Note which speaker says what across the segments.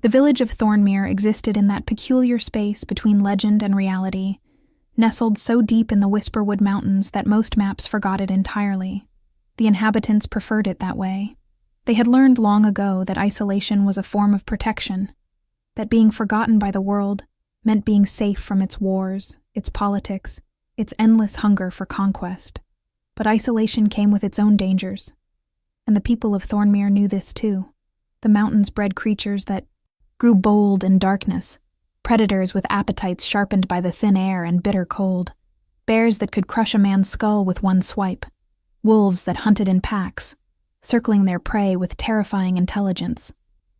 Speaker 1: The village of Thornmere existed in that peculiar space between legend and reality, nestled so deep in the Whisperwood Mountains that most maps forgot it entirely. The inhabitants preferred it that way. They had learned long ago that isolation was a form of protection, that being forgotten by the world meant being safe from its wars, its politics, its endless hunger for conquest. But isolation came with its own dangers, and the people of Thornmere knew this too. The mountains bred creatures that grew bold in darkness, predators with appetites sharpened by the thin air and bitter cold, bears that could crush a man's skull with one swipe, wolves that hunted in packs, circling their prey with terrifying intelligence,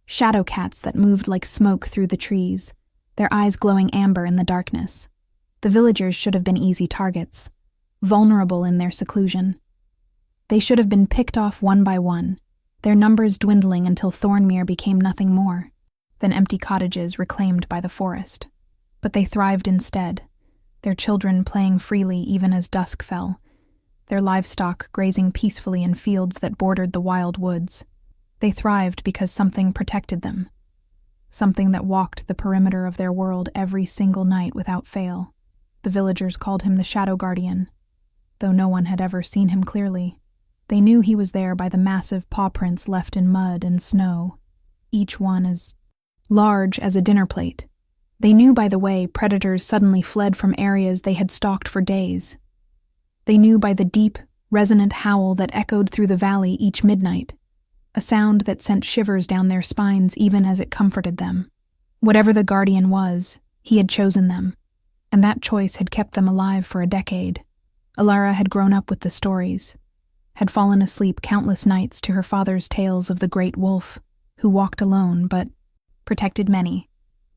Speaker 1: shadow cats that moved like smoke through the trees, their eyes glowing amber in the darkness. The villagers should have been easy targets, vulnerable in their seclusion. They should have been picked off one by one, their numbers dwindling until Thornmere became nothing more than empty cottages reclaimed by the forest. But they thrived instead, their children playing freely even as dusk fell, their livestock grazing peacefully in fields that bordered the wild woods. They thrived because something protected them, something that walked the perimeter of their world every single night without fail. The villagers called him the Shadow Guardian, though no one had ever seen him clearly. They knew he was there by the massive paw prints left in mud and snow, each one as large as a dinner plate. They knew by the way predators suddenly fled from areas they had stalked for days. They knew by the deep, resonant howl that echoed through the valley each midnight, a sound that sent shivers down their spines even as it comforted them. Whatever the guardian was, he had chosen them, and that choice had kept them alive for a decade. Alara had grown up with the stories, had fallen asleep countless nights to her father's tales of the great wolf, who walked alone but protected many.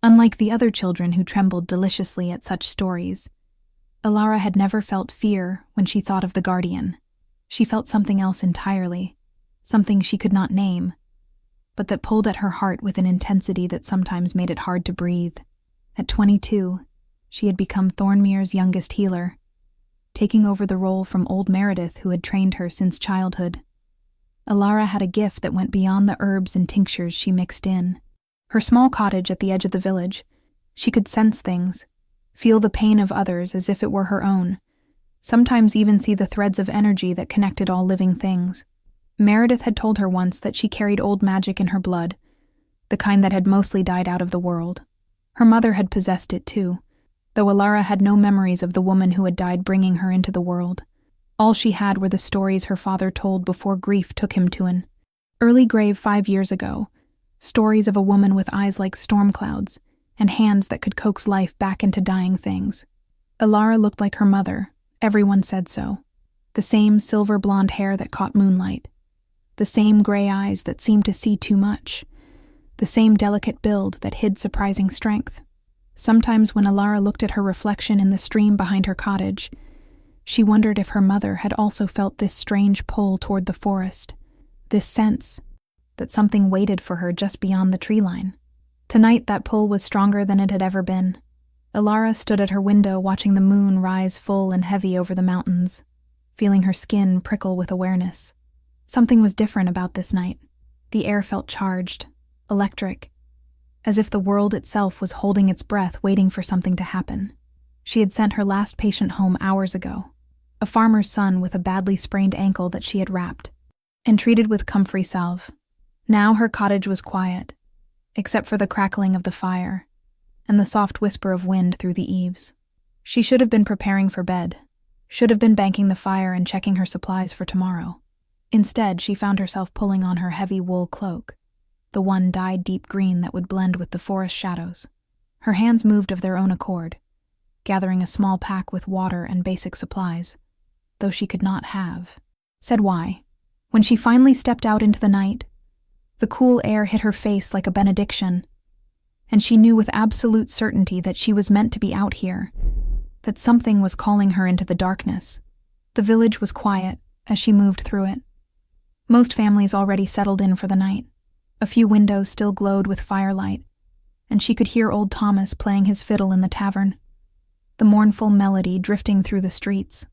Speaker 1: Unlike the other children who trembled deliciously at such stories, Alara had never felt fear when she thought of the guardian. She felt something else entirely, something she could not name, but that pulled at her heart with an intensity that sometimes made it hard to breathe. At 22, she had become Thornmere's youngest healer, taking over the role from old Meredith who had trained her since childhood. Alara had a gift that went beyond the herbs and tinctures she mixed in. Her small cottage at the edge of the village, she could sense things, feel the pain of others as if it were her own, sometimes even see the threads of energy that connected all living things. Meredith had told her once that she carried old magic in her blood, the kind that had mostly died out of the world. Her mother had possessed it too, though Alara had no memories of the woman who had died bringing her into the world. All she had were the stories her father told before grief took him to an early grave 5 years ago, stories of a woman with eyes like storm clouds and hands that could coax life back into dying things. Alara looked like her mother, everyone said so. The same silver blonde hair that caught moonlight, the same gray eyes that seemed to see too much, the same delicate build that hid surprising strength. Sometimes when Alara looked at her reflection in the stream behind her cottage, she wondered if her mother had also felt this strange pull toward the forest, this sense that something waited for her just beyond the tree line. Tonight that pull was stronger than it had ever been. Alara stood at her window watching the moon rise full and heavy over the mountains, feeling her skin prickle with awareness. Something was different about this night. The air felt charged, electric, as if the world itself was holding its breath waiting for something to happen. She had sent her last patient home hours ago, a farmer's son with a badly sprained ankle that she had wrapped and treated with comfrey salve. Now her cottage was quiet, except for the crackling of the fire and the soft whisper of wind through the eaves. She should have been preparing for bed, should have been banking the fire and checking her supplies for tomorrow. Instead, she found herself pulling on her heavy wool cloak, the one dyed deep green that would blend with the forest shadows. Her hands moved of their own accord, gathering a small pack with water and basic supplies, though she could not have said why. When she finally stepped out into the night, the cool air hit her face like a benediction, and she knew with absolute certainty that she was meant to be out here, that something was calling her into the darkness. The village was quiet as she moved through it. Most families already settled in for the night. A few windows still glowed with firelight, and she could hear old Thomas playing his fiddle in the tavern, the mournful melody drifting through the streets.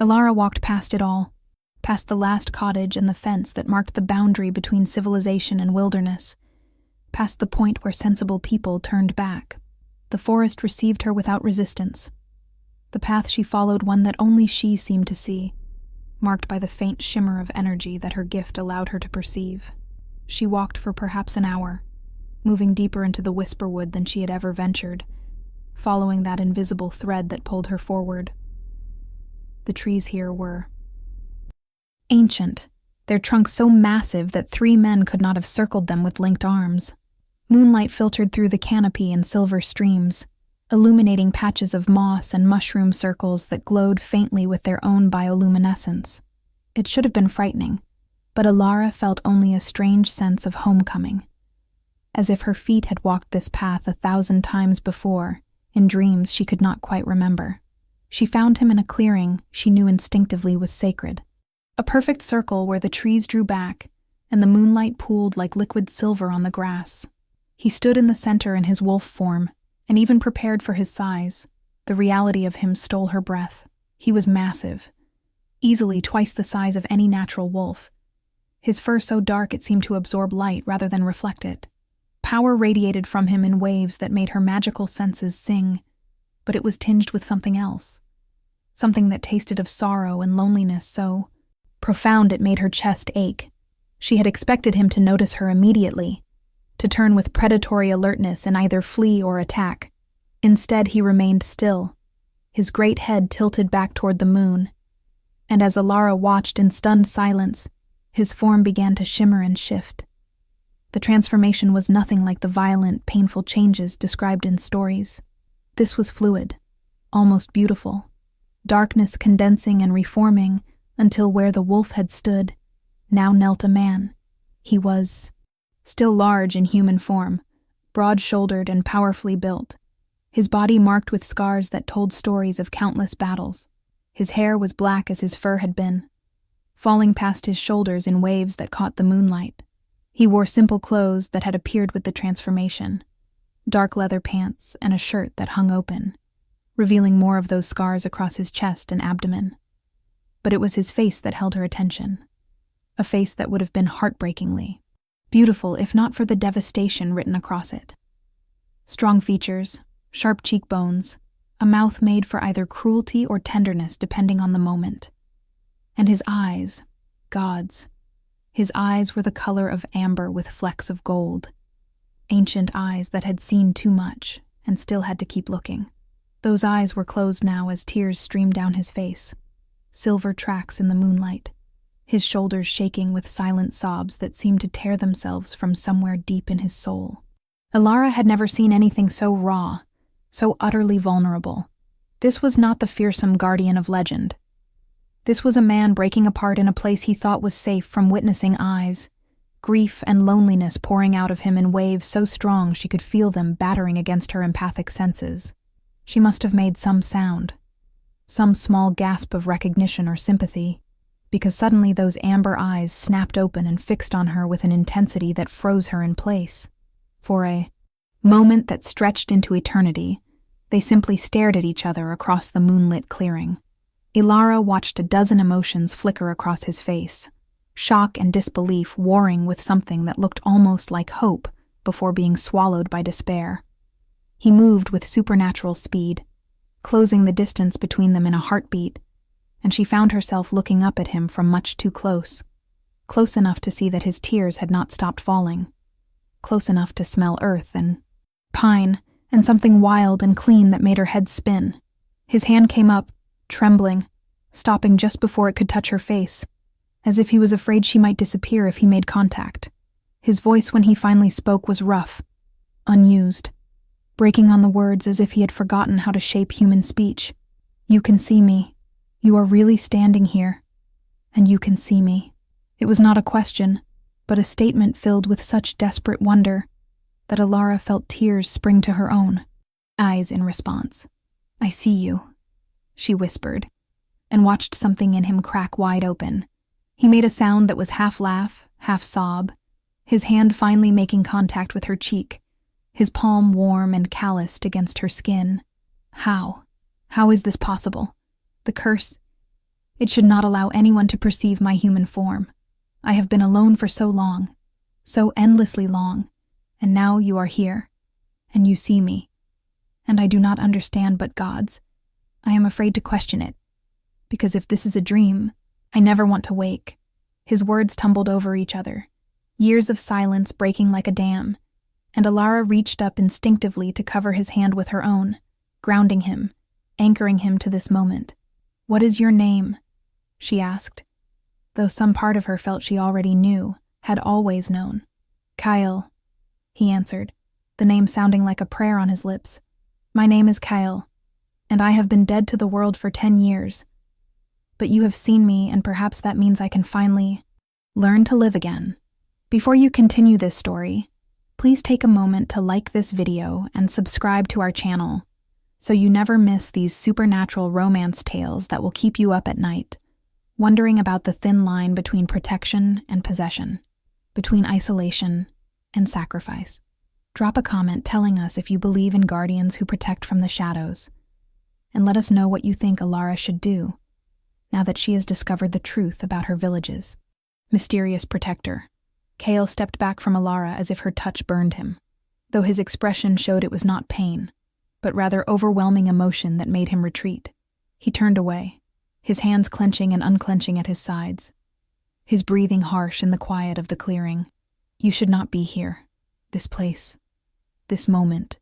Speaker 1: Alara walked past it all, past the last cottage and the fence that marked the boundary between civilization and wilderness, past the point where sensible people turned back. The forest received her without resistance. The path she followed, one that only she seemed to see, marked by the faint shimmer of energy that her gift allowed her to perceive. She walked for perhaps an hour, moving deeper into the whisperwood than she had ever ventured, following that invisible thread that pulled her forward. The trees here were ancient, their trunks so massive that 3 men could not have circled them with linked arms. Moonlight filtered through the canopy in silver streams, illuminating patches of moss and mushroom circles that glowed faintly with their own bioluminescence. It should have been frightening, but Alara felt only a strange sense of homecoming, as if her feet had walked this path 1,000 times before, in dreams she could not quite remember. She found him in a clearing she knew instinctively was sacred, a perfect circle where the trees drew back and the moonlight pooled like liquid silver on the grass. He stood in the center in his wolf form, and even prepared for his size. The reality of him stole her breath. He was massive, easily twice the size of any natural wolf. His fur so dark it seemed to absorb light rather than reflect it. Power radiated from him in waves that made her magical senses sing, but it was tinged with something else. Something that tasted of sorrow and loneliness so profound it made her chest ache. She had expected him to notice her immediately, to turn with predatory alertness and either flee or attack. Instead, he remained still, his great head tilted back toward the moon, and as Alara watched in stunned silence, his form began to shimmer and shift. The transformation was nothing like the violent, painful changes described in stories. This was fluid, almost beautiful, darkness condensing and reforming until where the wolf had stood, now knelt a man. He was still large in human form, broad-shouldered and powerfully built, his body marked with scars that told stories of countless battles. His hair was black as his fur had been, falling past his shoulders in waves that caught the moonlight. He wore simple clothes that had appeared with the transformation, dark leather pants and a shirt that hung open, revealing more of those scars across his chest and abdomen. But it was his face that held her attention, a face that would have been heartbreakingly beautiful if not for the devastation written across it. Strong features, sharp cheekbones, a mouth made for either cruelty or tenderness depending on the moment. And his eyes, gods. His eyes were the color of amber with flecks of gold. Ancient eyes that had seen too much and still had to keep looking. Those eyes were closed now as tears streamed down his face, silver tracks in the moonlight, his shoulders shaking with silent sobs that seemed to tear themselves from somewhere deep in his soul. Alara had never seen anything so raw, so utterly vulnerable. This was not the fearsome guardian of legend. This was a man breaking apart in a place he thought was safe from witnessing eyes, grief and loneliness pouring out of him in waves so strong she could feel them battering against her empathic senses. She must have made some sound, some small gasp of recognition or sympathy, because suddenly those amber eyes snapped open and fixed on her with an intensity that froze her in place. For a moment that stretched into eternity, they simply stared at each other across the moonlit clearing. Alara watched a dozen emotions flicker across his face, shock and disbelief warring with something that looked almost like hope before being swallowed by despair. He moved with supernatural speed, closing the distance between them in a heartbeat, and she found herself looking up at him from much too close enough to see that his tears had not stopped falling, close enough to smell earth and pine and something wild and clean that made her head spin. His hand came up, trembling, stopping just before it could touch her face, as if he was afraid she might disappear if he made contact. His voice when he finally spoke was rough, unused, breaking on the words as if he had forgotten how to shape human speech. "You can see me. You are really standing here, and you can see me." It was not a question, but a statement filled with such desperate wonder that Alara felt tears spring to her own eyes in response. "I see you," she whispered, and watched something in him crack wide open. He made a sound that was half laugh, half sob, his hand finally making contact with her cheek, his palm warm and calloused against her skin. How is this possible? The curse. It should not allow anyone to perceive my human form. I have been alone for so long, so endlessly long, And now you are here, and you see me. And I do not understand but God's. I am afraid to question it, because if this is a dream, I never want to wake." His words tumbled over each other, years of silence breaking like a dam, and Alara reached up instinctively to cover his hand with her own, grounding him, anchoring him to this moment. "What is your name?" she asked, though some part of her felt she already knew, had always known. "Kyle," he answered, the name sounding like a prayer on his lips. "My name is Kyle, and I have been dead to the world for 10 years. But you have seen me, and perhaps that means I can finally learn to live again." Before you continue this story, please take a moment to like this video and subscribe to our channel so you never miss these supernatural romance tales that will keep you up at night, wondering about the thin line between protection and possession, between isolation and sacrifice. Drop a comment telling us if you believe in guardians who protect from the shadows, and let us know what you think Alara should do now that she has discovered the truth about her village's mysterious protector. Kale stepped back from Alara as if her touch burned him, though his expression showed it was not pain, but rather overwhelming emotion that made him retreat. He turned away, his hands clenching and unclenching at his sides, his breathing harsh in the quiet of the clearing. "You should not be here. This place. This moment.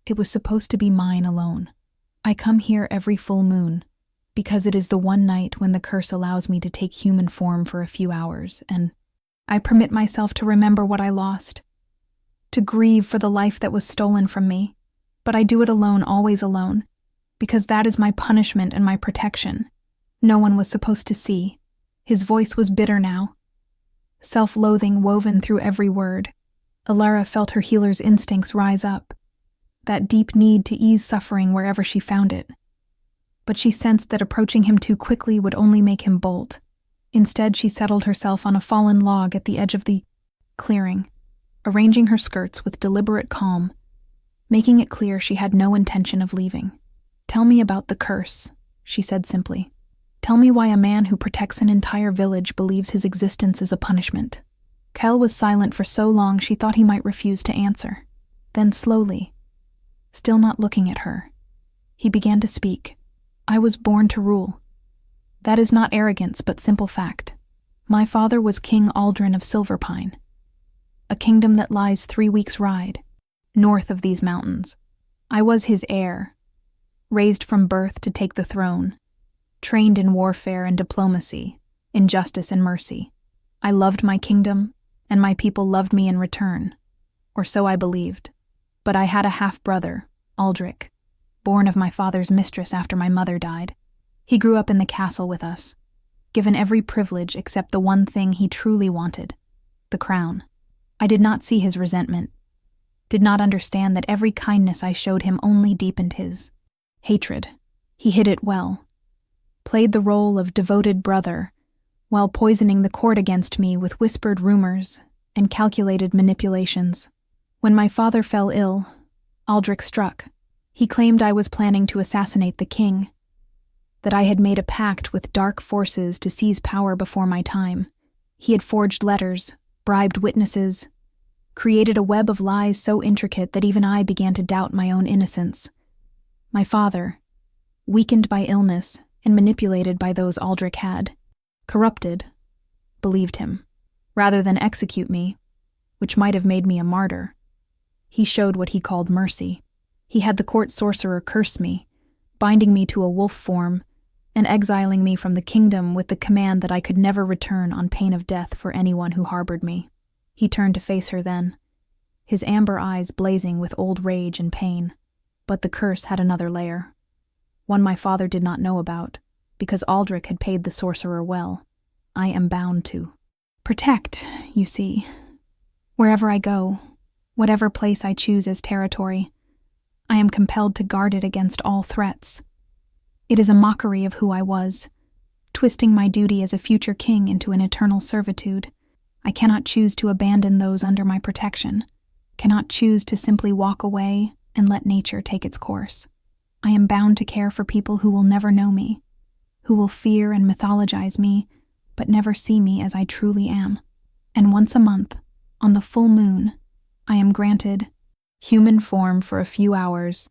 Speaker 1: It was supposed to be mine alone. I come here every full moon, because it is the one night when the curse allows me to take human form for a few hours, and I permit myself to remember what I lost, to grieve for the life that was stolen from me, but I do it alone, always alone, because that is my punishment and my protection. No one was supposed to see." His voice was bitter now, self-loathing woven through every word. Alara felt her healer's instincts rise up, that deep need to ease suffering wherever she found it. But she sensed that approaching him too quickly would only make him bolt. Instead, she settled herself on a fallen log at the edge of the clearing, arranging her skirts with deliberate calm, making it clear she had no intention of leaving. "Tell me about the curse," she said simply. "Tell me why a man who protects an entire village believes his existence is a punishment." Kyle was silent for so long she thought he might refuse to answer. Then slowly, still not looking at her, he began to speak. "I was born to rule. That is not arrogance, but simple fact. My father was King Aldrin of Silverpine, a kingdom that lies 3 weeks' ride north of these mountains. I was his heir, raised from birth to take the throne, trained in warfare and diplomacy, in justice and mercy. I loved my kingdom, and my people loved me in return, or so I believed. But I had a half-brother, Aldrich, born of my father's mistress after my mother died. He grew up in the castle with us, given every privilege except the one thing he truly wanted, the crown. I did not see his resentment, did not understand that every kindness I showed him only deepened his hatred. He hid it well, played the role of devoted brother, while poisoning the court against me with whispered rumors and calculated manipulations. When my father fell ill, Aldrich struck. He claimed I was planning to assassinate the king, that I had made a pact with dark forces to seize power before my time. He had forged letters, bribed witnesses, created a web of lies so intricate that even I began to doubt my own innocence. My father, weakened by illness and manipulated by those Aldrich had, corrupted, believed him. Rather than execute me, which might have made me a martyr, he showed what he called mercy. He had the court sorcerer curse me, binding me to a wolf form and exiling me from the kingdom with the command that I could never return on pain of death for anyone who harbored me. He turned to face her then, his amber eyes blazing with old rage and pain. But the curse had another layer, one my father did not know about, because Aldrich had paid the sorcerer well. I am bound to protect, you see. Wherever I go, whatever place I choose as territory, I am compelled to guard it against all threats. It is a mockery of who I was, twisting my duty as a future king into an eternal servitude. I cannot choose to abandon those under my protection, cannot choose to simply walk away and let nature take its course. I am bound to care for people who will never know me, who will fear and mythologize me, but never see me as I truly am. And once a month, on the full moon, I am granted human form for a few hours,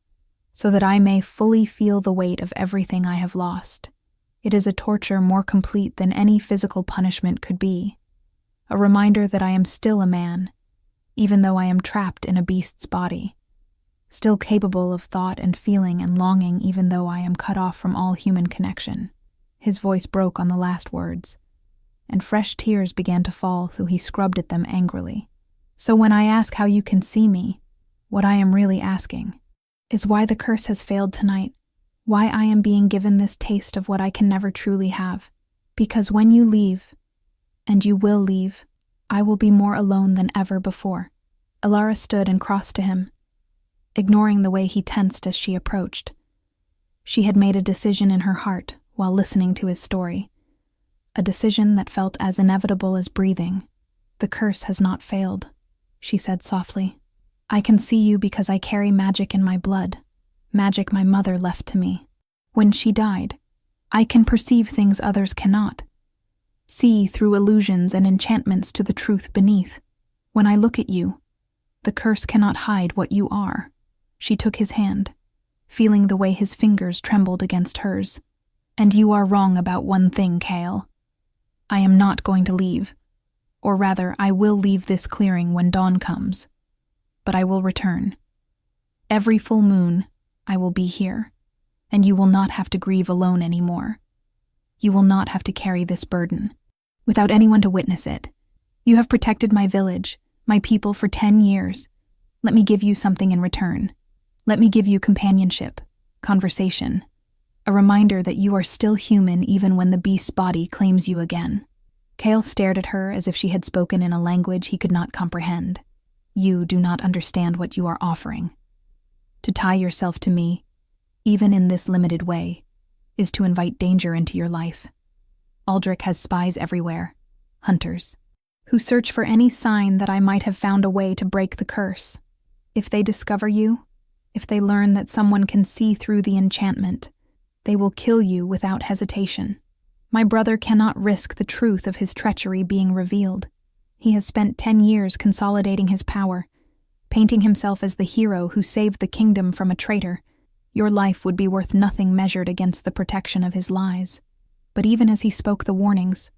Speaker 1: so that I may fully feel the weight of everything I have lost. It is a torture more complete than any physical punishment could be, a reminder that I am still a man, even though I am trapped in a beast's body, still capable of thought and feeling and longing even though I am cut off from all human connection. His voice broke on the last words, and fresh tears began to fall though he scrubbed at them angrily. So when I ask how you can see me, what I am really asking is why the curse has failed tonight, why I am being given this taste of what I can never truly have. Because when you leave, and you will leave, I will be more alone than ever before. Alara stood and crossed to him, ignoring the way he tensed as she approached. She had made a decision in her heart while listening to his story, a decision that felt as inevitable as breathing. The curse has not failed, she said softly. I can see you because I carry magic in my blood, magic my mother left to me. When she died, I can perceive things others cannot, see through illusions and enchantments to the truth beneath. When I look at you, the curse cannot hide what you are. She took his hand, feeling the way his fingers trembled against hers. And you are wrong about one thing, Kale. I am not going to leave. Or rather, I will leave this clearing when dawn comes. But I will return. Every full moon, I will be here, and you will not have to grieve alone anymore. You will not have to carry this burden, without anyone to witness it. You have protected my village, my people for 10 years. Let me give you something in return. Let me give you companionship, conversation, a reminder that you are still human even when the beast's body claims you again. Kale stared at her as if she had spoken in a language he could not comprehend. You do not understand what you are offering. To tie yourself to me, even in this limited way, is to invite danger into your life. Aldrich has spies everywhere, hunters, who search for any sign that I might have found a way to break the curse. If they discover you, if they learn that someone can see through the enchantment, they will kill you without hesitation. My brother cannot risk the truth of his treachery being revealed. He has spent 10 years consolidating his power, painting himself as the hero who saved the kingdom from a traitor. Your life would be worth nothing measured against the protection of his lies. But even as he spoke the warnings,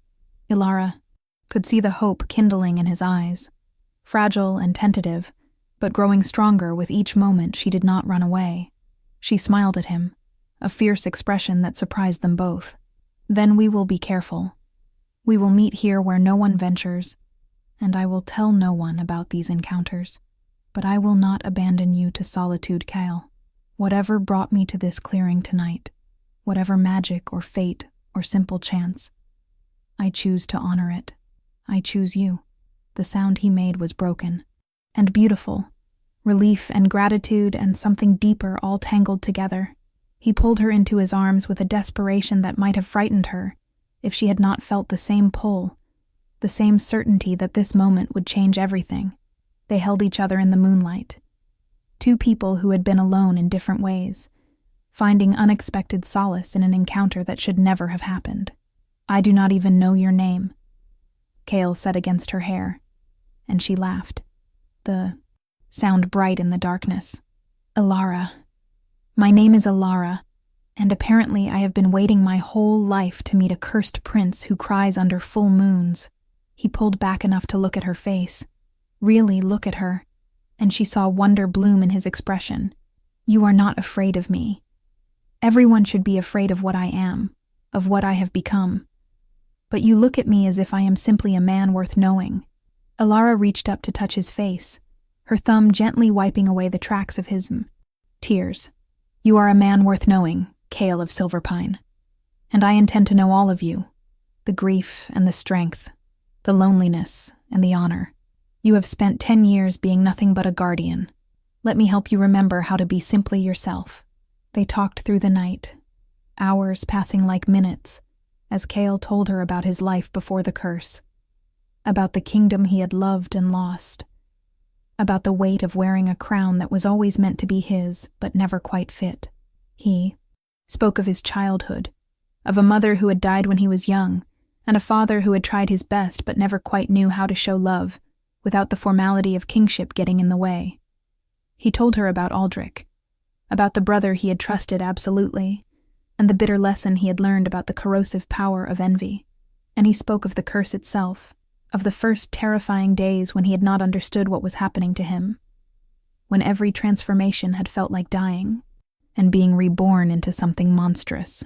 Speaker 1: Ilara could see the hope kindling in his eyes. Fragile and tentative, but growing stronger with each moment, she did not run away. She smiled at him, a fierce expression that surprised them both. Then we will be careful. We will meet here where no one ventures, and I will tell no one about these encounters. But I will not abandon you to solitude, Kyle. Whatever brought me to this clearing tonight, whatever magic or fate or simple chance, I choose to honor it. I choose you. The sound he made was broken and beautiful, relief and gratitude and something deeper all tangled together. He pulled her into his arms with a desperation that might have frightened her if she had not felt the same pull, the same certainty that this moment would change everything. They held each other in the moonlight. Two people who had been alone in different ways, finding unexpected solace in an encounter that should never have happened. I do not even know your name, Kale said against her hair, and she laughed, the sound bright in the darkness. Ilara. My name is Ilara, and apparently I have been waiting my whole life to meet a cursed prince who cries under full moons. He pulled back enough to look at her face, really look at her, and she saw wonder bloom in his expression. You are not afraid of me. Everyone should be afraid of what I am, of what I have become. But you look at me as if I am simply a man worth knowing. Ilara reached up to touch his face, her thumb gently wiping away the tracks of his tears. You are a man worth knowing, Kale of Silverpine, and I intend to know all of you, the grief and the strength, the loneliness and the honor. You have spent 10 years being nothing but a guardian. Let me help you remember how to be simply yourself. They talked through the night, hours passing like minutes, as Kale told her about his life before the curse, about the kingdom he had loved and lost, about the weight of wearing a crown that was always meant to be his but never quite fit. He spoke of his childhood, of a mother who had died when he was young, and a father who had tried his best but never quite knew how to show love, without the formality of kingship getting in the way. He told her about Aldrich, about the brother he had trusted absolutely, and the bitter lesson he had learned about the corrosive power of envy. And he spoke of the curse itself, of the first terrifying days when he had not understood what was happening to him, when every transformation had felt like dying and being reborn into something monstrous.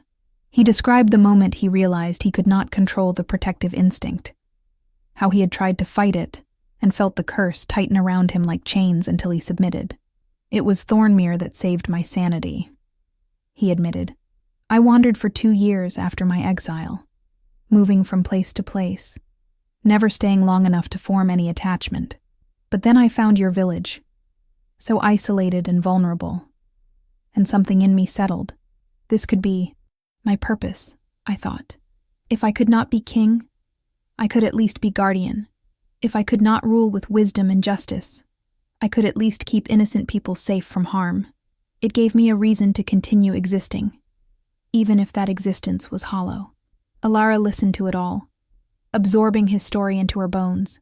Speaker 1: He described the moment he realized he could not control the protective instinct, how he had tried to fight it and felt the curse tighten around him like chains until he submitted. "It was Thornmere that saved my sanity," he admitted. "I wandered for 2 years after my exile, moving from place to place, never staying long enough to form any attachment. But then I found your village, so isolated and vulnerable, and something in me settled. This could be my purpose, I thought. If I could not be king, I could at least be guardian. If I could not rule with wisdom and justice, I could at least keep innocent people safe from harm. It gave me a reason to continue existing, even if that existence was hollow." Alara listened to it all, absorbing his story into her bones,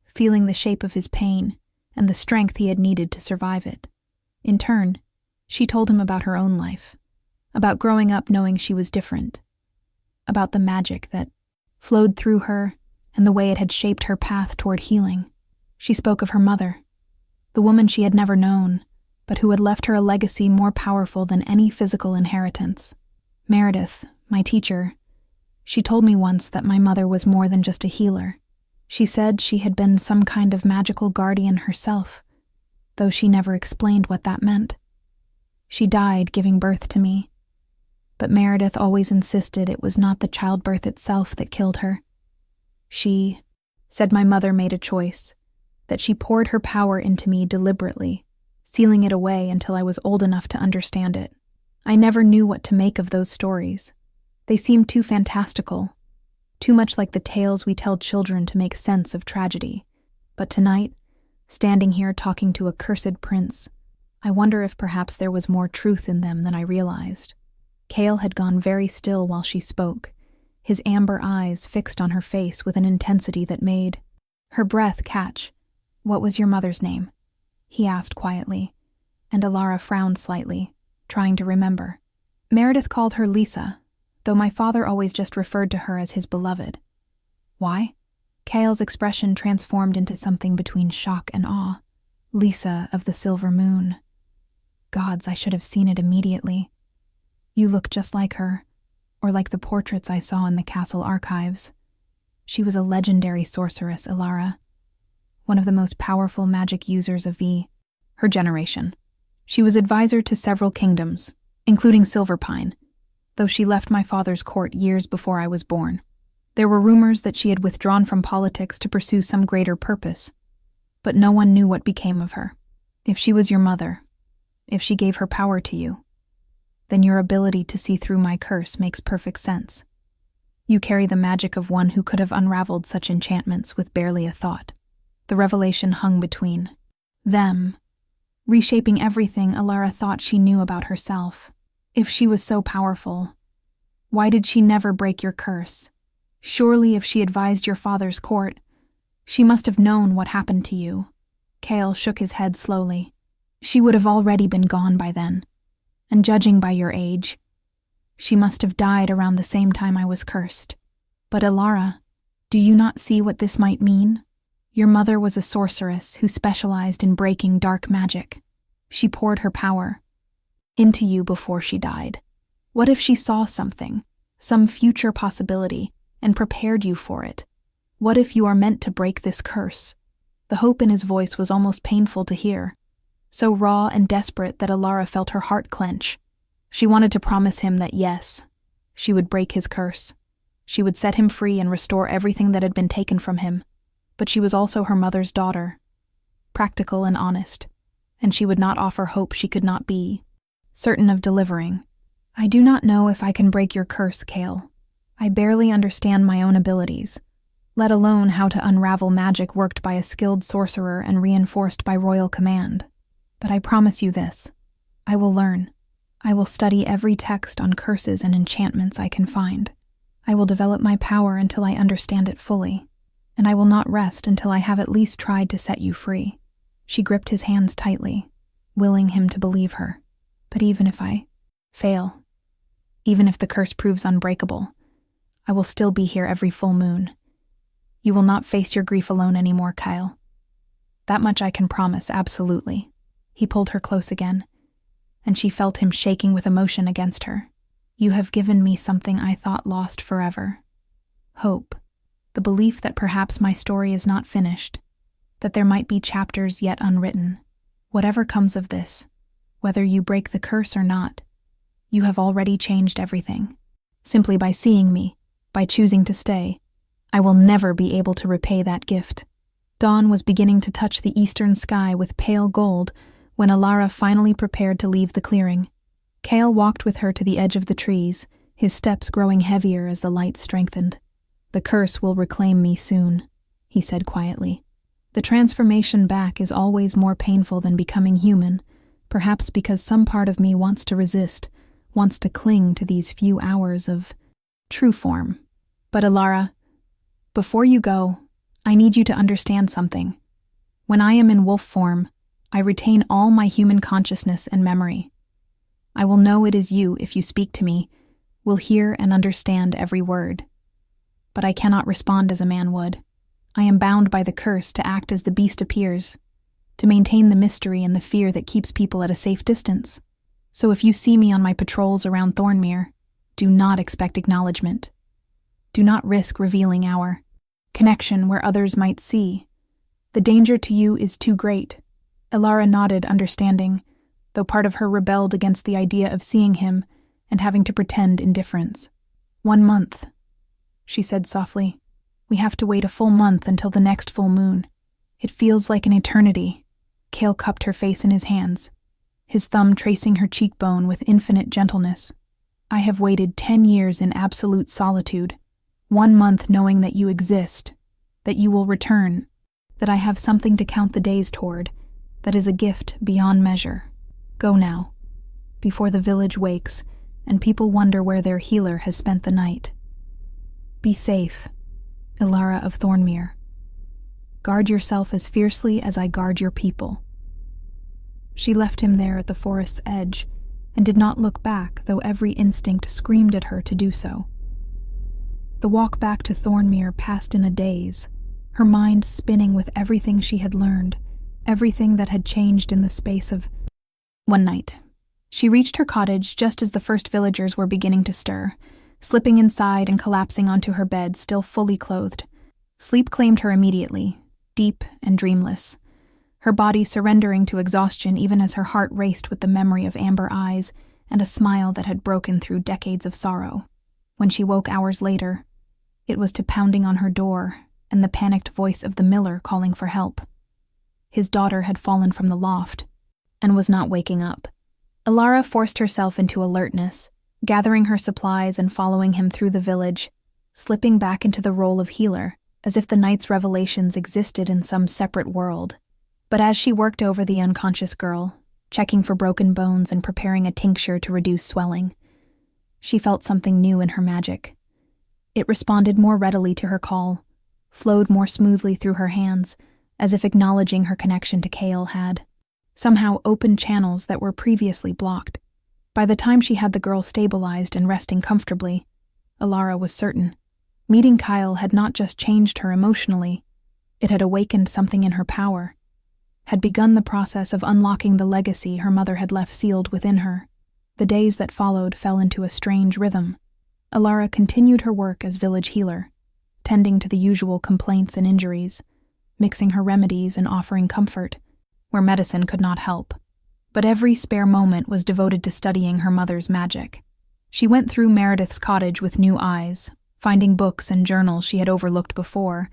Speaker 1: feeling the shape of his pain and the strength he had needed to survive it. In turn, she told him about her own life, about growing up knowing she was different, about the magic that flowed through her and the way it had shaped her path toward healing. She spoke of her mother, the woman she had never known, but who had left her a legacy more powerful than any physical inheritance. "Meredith, my teacher, she told me once that my mother was more than just a healer. She said she had been some kind of magical guardian herself, though she never explained what that meant. She died giving birth to me, but Meredith always insisted it was not the childbirth itself that killed her. She said my mother made a choice, that she poured her power into me deliberately, sealing it away until I was old enough to understand it. I never knew what to make of those stories. They seemed too fantastical, too much like the tales we tell children to make sense of tragedy. But tonight, standing here talking to a cursed prince, I wonder if perhaps there was more truth in them than I realized." Cale had gone very still while she spoke, his amber eyes fixed on her face with an intensity that made her breath catch. "What was your mother's name?" he asked quietly, and Alara frowned slightly, trying to remember. "Meredith called her Lisa, though my father always just referred to her as his beloved." "Why?" Cale's expression transformed into something between shock and awe. "Lisa of the Silver Moon. Gods, I should have seen it immediately. You look just like her, or like the portraits I saw in the castle archives. She was a legendary sorceress, Alara, one of the most powerful magic users of her generation. She was advisor to several kingdoms, including Silverpine, though she left my father's court years before I was born. There were rumors that she had withdrawn from politics to pursue some greater purpose, but no one knew what became of her. If she was your mother, if she gave her power to you, then your ability to see through my curse makes perfect sense. You carry the magic of one who could have unraveled such enchantments with barely a thought." The revelation hung between them, reshaping everything Alara thought she knew about herself. If she was so powerful, why did she never break your curse? Surely if she advised your father's court, she must have known what happened to you. Cale shook his head slowly. She would have already been gone by then, and judging by your age, she must have died around the same time I was cursed. But Alara, do you not see what this might mean? Your mother was a sorceress who specialized in breaking dark magic. She poured her power into you before she died. What if she saw something, some future possibility, and prepared you for it? What if you are meant to break this curse? The hope in his voice was almost painful to hear, so raw and desperate that Alara felt her heart clench. She wanted to promise him that yes, she would break his curse. She would set him free and restore everything that had been taken from him. But she was also her mother's daughter, practical and honest, and she would not offer hope she could not be certain of delivering. "I do not know if I can break your curse, Cale. I barely understand my own abilities, let alone how to unravel magic worked by a skilled sorcerer and reinforced by royal command. But I promise you this, I will learn. I will study every text on curses and enchantments I can find. I will develop my power until I understand it fully. and I will not rest until I have at least tried to set you free." She gripped his hands tightly, willing him to believe her. "But even if I fail, even if the curse proves unbreakable, I will still be here every full moon. You will not face your grief alone anymore, Kyle. That much I can promise, absolutely." He pulled her close again, and she felt him shaking with emotion against her. "You have given me something I thought lost forever. Hope. The belief that perhaps my story is not finished, that there might be chapters yet unwritten. Whatever comes of this, whether you break the curse or not, you have already changed everything. Simply by seeing me, by choosing to stay, I will never be able to repay that gift." Dawn was beginning to touch the eastern sky with pale gold when Alara finally prepared to leave the clearing. Kale walked with her to the edge of the trees, his steps growing heavier as the light strengthened. "The curse will reclaim me soon," he said quietly. "The transformation back is always more painful than becoming human, perhaps because some part of me wants to resist, wants to cling to these few hours of true form. But Alara, before you go, I need you to understand something. When I am in wolf form, I retain all my human consciousness and memory. I will know it is you if you speak to me, will hear and understand every word. But I cannot respond as a man would. I am bound by the curse to act as the beast appears, to maintain the mystery and the fear that keeps people at a safe distance. So if you see me on my patrols around Thornmere, do not expect acknowledgement. Do not risk revealing our connection where others might see. The danger to you is too great." Alara nodded, understanding, though part of her rebelled against the idea of seeing him and having to pretend indifference. 1 month, she said softly. "We have to wait a full month until the next full moon. It feels like an eternity." Kale cupped her face in his hands, his thumb tracing her cheekbone with infinite gentleness. "I have waited 10 years in absolute solitude. 1 month knowing that you exist, that you will return, that I have something to count the days toward, that is a gift beyond measure. Go now, before the village wakes and people wonder where their healer has spent the night. Be safe, Ilara of Thornmere. Guard yourself as fiercely as I guard your people." She left him there at the forest's edge and did not look back, though every instinct screamed at her to do so. The walk back to Thornmere passed in a daze, her mind spinning with everything she had learned, everything that had changed in the space of one night. She reached her cottage just as the first villagers were beginning to stir, slipping inside and collapsing onto her bed, still fully clothed. Sleep claimed her immediately, deep and dreamless, her body surrendering to exhaustion even as her heart raced with the memory of amber eyes and a smile that had broken through decades of sorrow. When she woke hours later, it was to pounding on her door and the panicked voice of the miller calling for help. His daughter had fallen from the loft and was not waking up. Alara forced herself into alertness, gathering her supplies and following him through the village, slipping back into the role of healer, as if the night's revelations existed in some separate world. But as she worked over the unconscious girl, checking for broken bones and preparing a tincture to reduce swelling, she felt something new in her magic. It responded more readily to her call, flowed more smoothly through her hands, as if acknowledging her connection to Kale had somehow opened channels that were previously blocked. By the time she had the girl stabilized and resting comfortably, Alara was certain. Meeting Kyle had not just changed her emotionally, it had awakened something in her power, had begun the process of unlocking the legacy her mother had left sealed within her. The days that followed fell into a strange rhythm. Alara continued her work as village healer, tending to the usual complaints and injuries, mixing her remedies and offering comfort where medicine could not help. But every spare moment was devoted to studying her mother's magic. She went through Meredith's cottage with new eyes, finding books and journals she had overlooked before,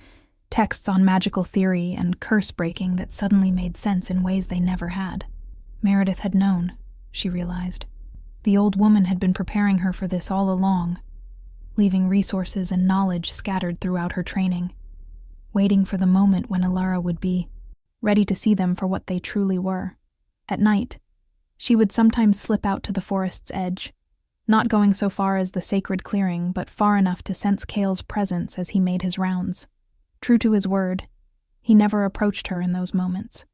Speaker 1: texts on magical theory and curse-breaking that suddenly made sense in ways they never had. Meredith had known, she realized. The old woman had been preparing her for this all along, leaving resources and knowledge scattered throughout her training, waiting for the moment when Alara would be ready to see them for what they truly were. At night, she would sometimes slip out to the forest's edge, not going so far as the sacred clearing, but far enough to sense Kale's presence as he made his rounds. True to his word, he never approached her in those moments,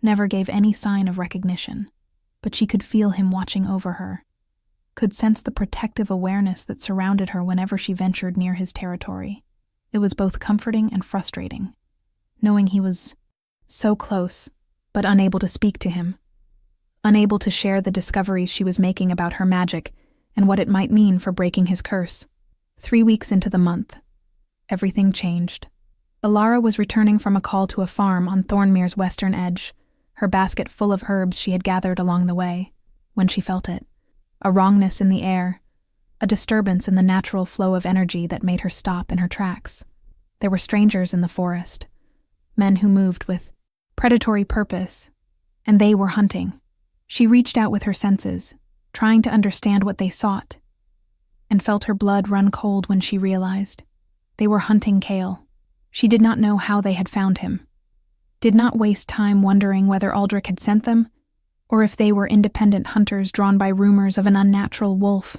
Speaker 1: never gave any sign of recognition, but she could feel him watching over her, could sense the protective awareness that surrounded her whenever she ventured near his territory. It was both comforting and frustrating, knowing he was so close, but unable to speak to him, unable to share the discoveries she was making about her magic and what it might mean for breaking his curse. 3 weeks into the month, everything changed. Alara was returning from a call to a farm on Thornmere's western edge, her basket full of herbs she had gathered along the way, when she felt it. A wrongness in the air, a disturbance in the natural flow of energy that made her stop in her tracks. There were strangers in the forest, men who moved with predatory purpose, and they were hunting. She reached out with her senses, trying to understand what they sought, and felt her blood run cold when she realized they were hunting Kale. She did not know how they had found him, did not waste time wondering whether Aldrich had sent them, or if they were independent hunters drawn by rumors of an unnatural wolf.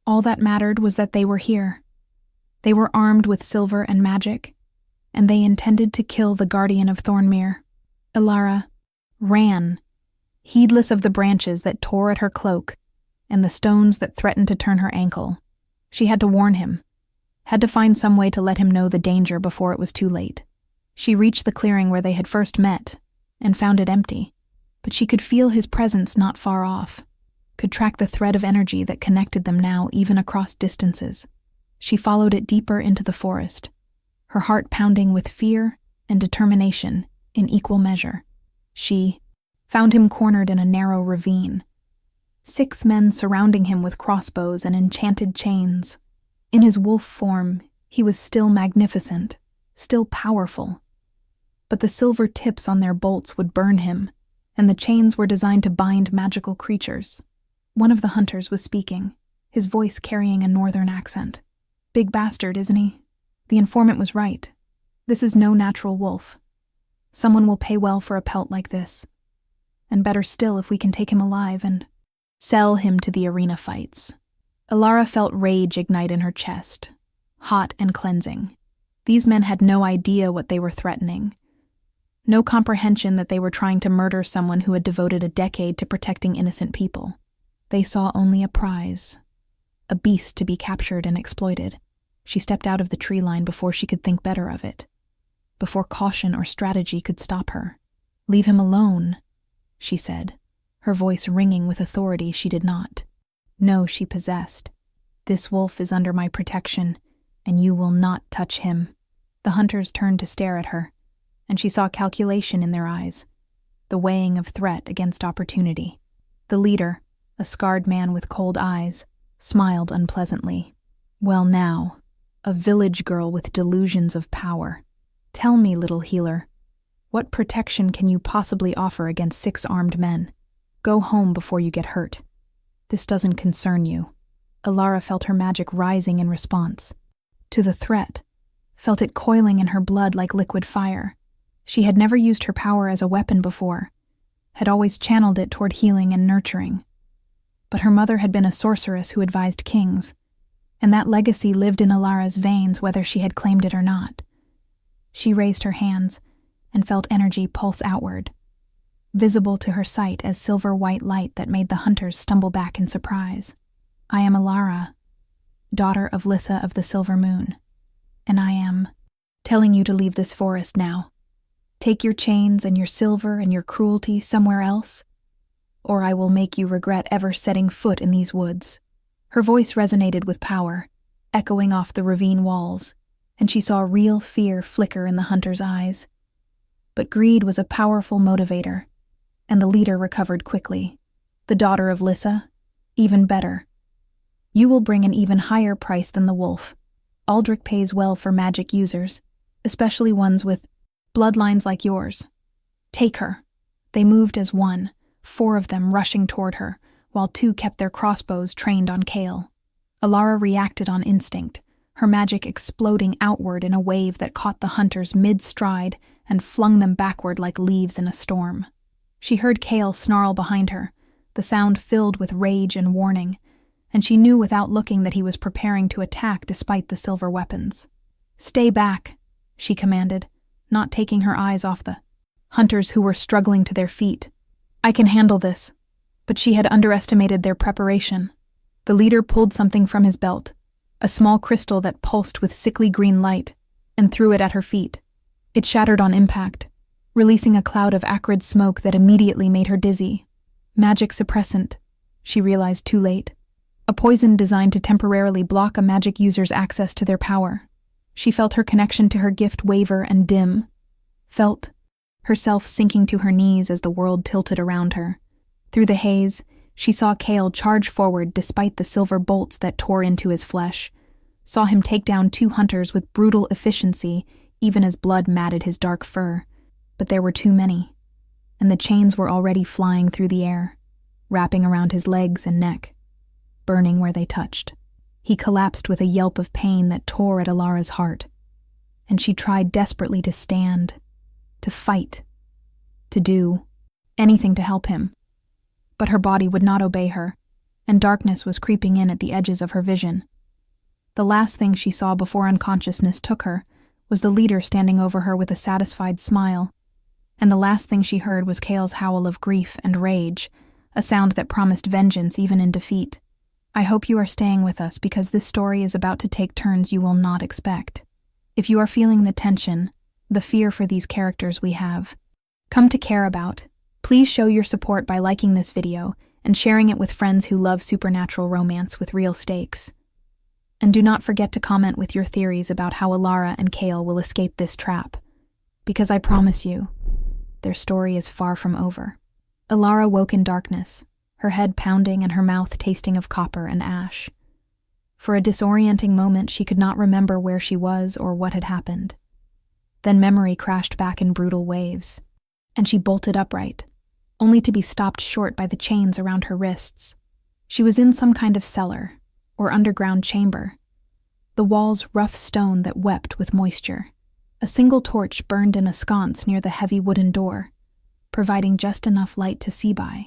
Speaker 1: All that mattered was that they were here. They were armed with silver and magic, and they intended to kill the guardian of Thornmere. Alara ran, heedless of the branches that tore at her cloak and the stones that threatened to turn her ankle. She had to warn him, had to find some way to let him know the danger before it was too late. She reached the clearing where they had first met and found it empty, but she could feel his presence not far off, could track the thread of energy that connected them now even across distances. She followed it deeper into the forest, her heart pounding with fear and determination in equal measure. She found him cornered in a narrow ravine, 6 men surrounding him with crossbows and enchanted chains. In his wolf form, he was still magnificent, still powerful. But the silver tips on their bolts would burn him, and the chains were designed to bind magical creatures. One of the hunters was speaking, his voice carrying a northern accent. "Big bastard, isn't he? The informant was right. This is no natural wolf. Someone will pay well for a pelt like this. And better still if we can take him alive and sell him to the arena fights." Alara felt rage ignite in her chest, hot and cleansing. These men had no idea what they were threatening, no comprehension that they were trying to murder someone who had devoted a decade to protecting innocent people. They saw only a prize, a beast to be captured and exploited. She stepped out of the tree line before she could think better of it, before caution or strategy could stop her. "Leave him alone," she said, her voice ringing with authority she did not. No, she possessed. "This wolf is under my protection, and you will not touch him." The hunters turned to stare at her, and she saw calculation in their eyes, the weighing of threat against opportunity. The leader, a scarred man with cold eyes, smiled unpleasantly. "Well now, a village girl with delusions of power. Tell me, little healer, what protection can you possibly offer against 6 armed men? Go home before you get hurt. This doesn't concern you." Alara felt her magic rising in response to the threat, felt it coiling in her blood like liquid fire. She had never used her power as a weapon before, had always channeled it toward healing and nurturing. But her mother had been a sorceress who advised kings, and that legacy lived in Alara's veins whether she had claimed it or not. She raised her hands and felt energy pulse outward, visible to her sight as silver-white light that made the hunters stumble back in surprise. "I am Alara, daughter of Lissa of the Silver Moon, and I am telling you to leave this forest now. Take your chains and your silver and your cruelty somewhere else, or I will make you regret ever setting foot in these woods." Her voice resonated with power, echoing off the ravine walls, and she saw real fear flicker in the hunter's eyes. But greed was a powerful motivator, and the leader recovered quickly. "The daughter of Lissa? Even better. You will bring an even higher price than the wolf. Aldrich pays well for magic users, especially ones with bloodlines like yours. Take her." They moved as one, 4 of them rushing toward her, while 2 kept their crossbows trained on Kale. Alara reacted on instinct, her magic exploding outward in a wave that caught the hunters mid-stride and flung them backward like leaves in a storm. She heard Kale snarl behind her, the sound filled with rage and warning, and she knew without looking that he was preparing to attack despite the silver weapons. "Stay back," she commanded, not taking her eyes off the hunters who were struggling to their feet. I can handle this. But she had underestimated their preparation. The leader pulled something from his belt, a small crystal that pulsed with sickly green light, and threw it at her feet. It shattered on impact, releasing a cloud of acrid smoke that immediately made her dizzy. Magic suppressant, she realized too late. A poison designed to temporarily block a magic user's access to their power. She felt her connection to her gift waver and dim. Felt herself sinking to her knees as the world tilted around her. Through the haze, she saw Kale charge forward despite the silver bolts that tore into his flesh. Saw him take down 2 hunters with brutal efficiency, even as blood matted his dark fur. But there were too many, and the chains were already flying through the air, wrapping around his legs and neck, burning where they touched. He collapsed with a yelp of pain that tore at Alara's heart, and she tried desperately to stand, to fight, to do anything to help him. But her body would not obey her, and darkness was creeping in at the edges of her vision. The last thing she saw before unconsciousness took her was the leader standing over her with a satisfied smile, and the last thing she heard was Kale's howl of grief and rage, a sound that promised vengeance even in defeat. I hope you are staying with us because this story is about to take turns you will not expect. If you are feeling the tension, the fear for these characters we have come to care about, please show your support by liking this video and sharing it with friends who love supernatural romance with real stakes. And do not forget to comment with your theories about how Alara and Kale will escape this trap, because I promise you, their story is far from over. Alara woke in darkness, her head pounding and her mouth tasting of copper and ash. For a disorienting moment, she could not remember where she was or what had happened. Then memory crashed back in brutal waves, and she bolted upright, only to be stopped short by the chains around her wrists. She was in some kind of cellar, or underground chamber, the walls rough stone that wept with moisture. A single torch burned in a sconce near the heavy wooden door, providing just enough light to see by.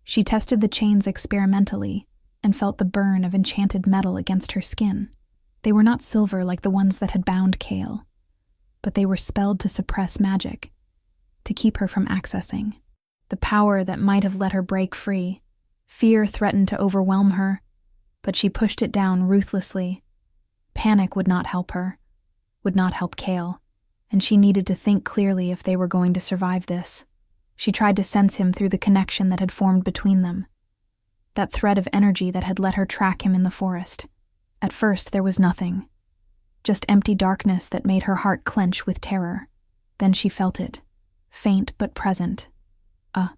Speaker 1: She tested the chains experimentally and felt the burn of enchanted metal against her skin. They were not silver like the ones that had bound Kale, but they were spelled to suppress magic, to keep her from accessing the power that might have let her break free. Fear threatened to overwhelm her, but she pushed it down ruthlessly. Panic would not help her, would not help Kale, and she needed to think clearly if they were going to survive this. She tried to sense him through the connection that had formed between them, that thread of energy that had let her track him in the forest. At first there was nothing, just empty darkness that made her heart clench with terror. Then she felt it, faint but present, a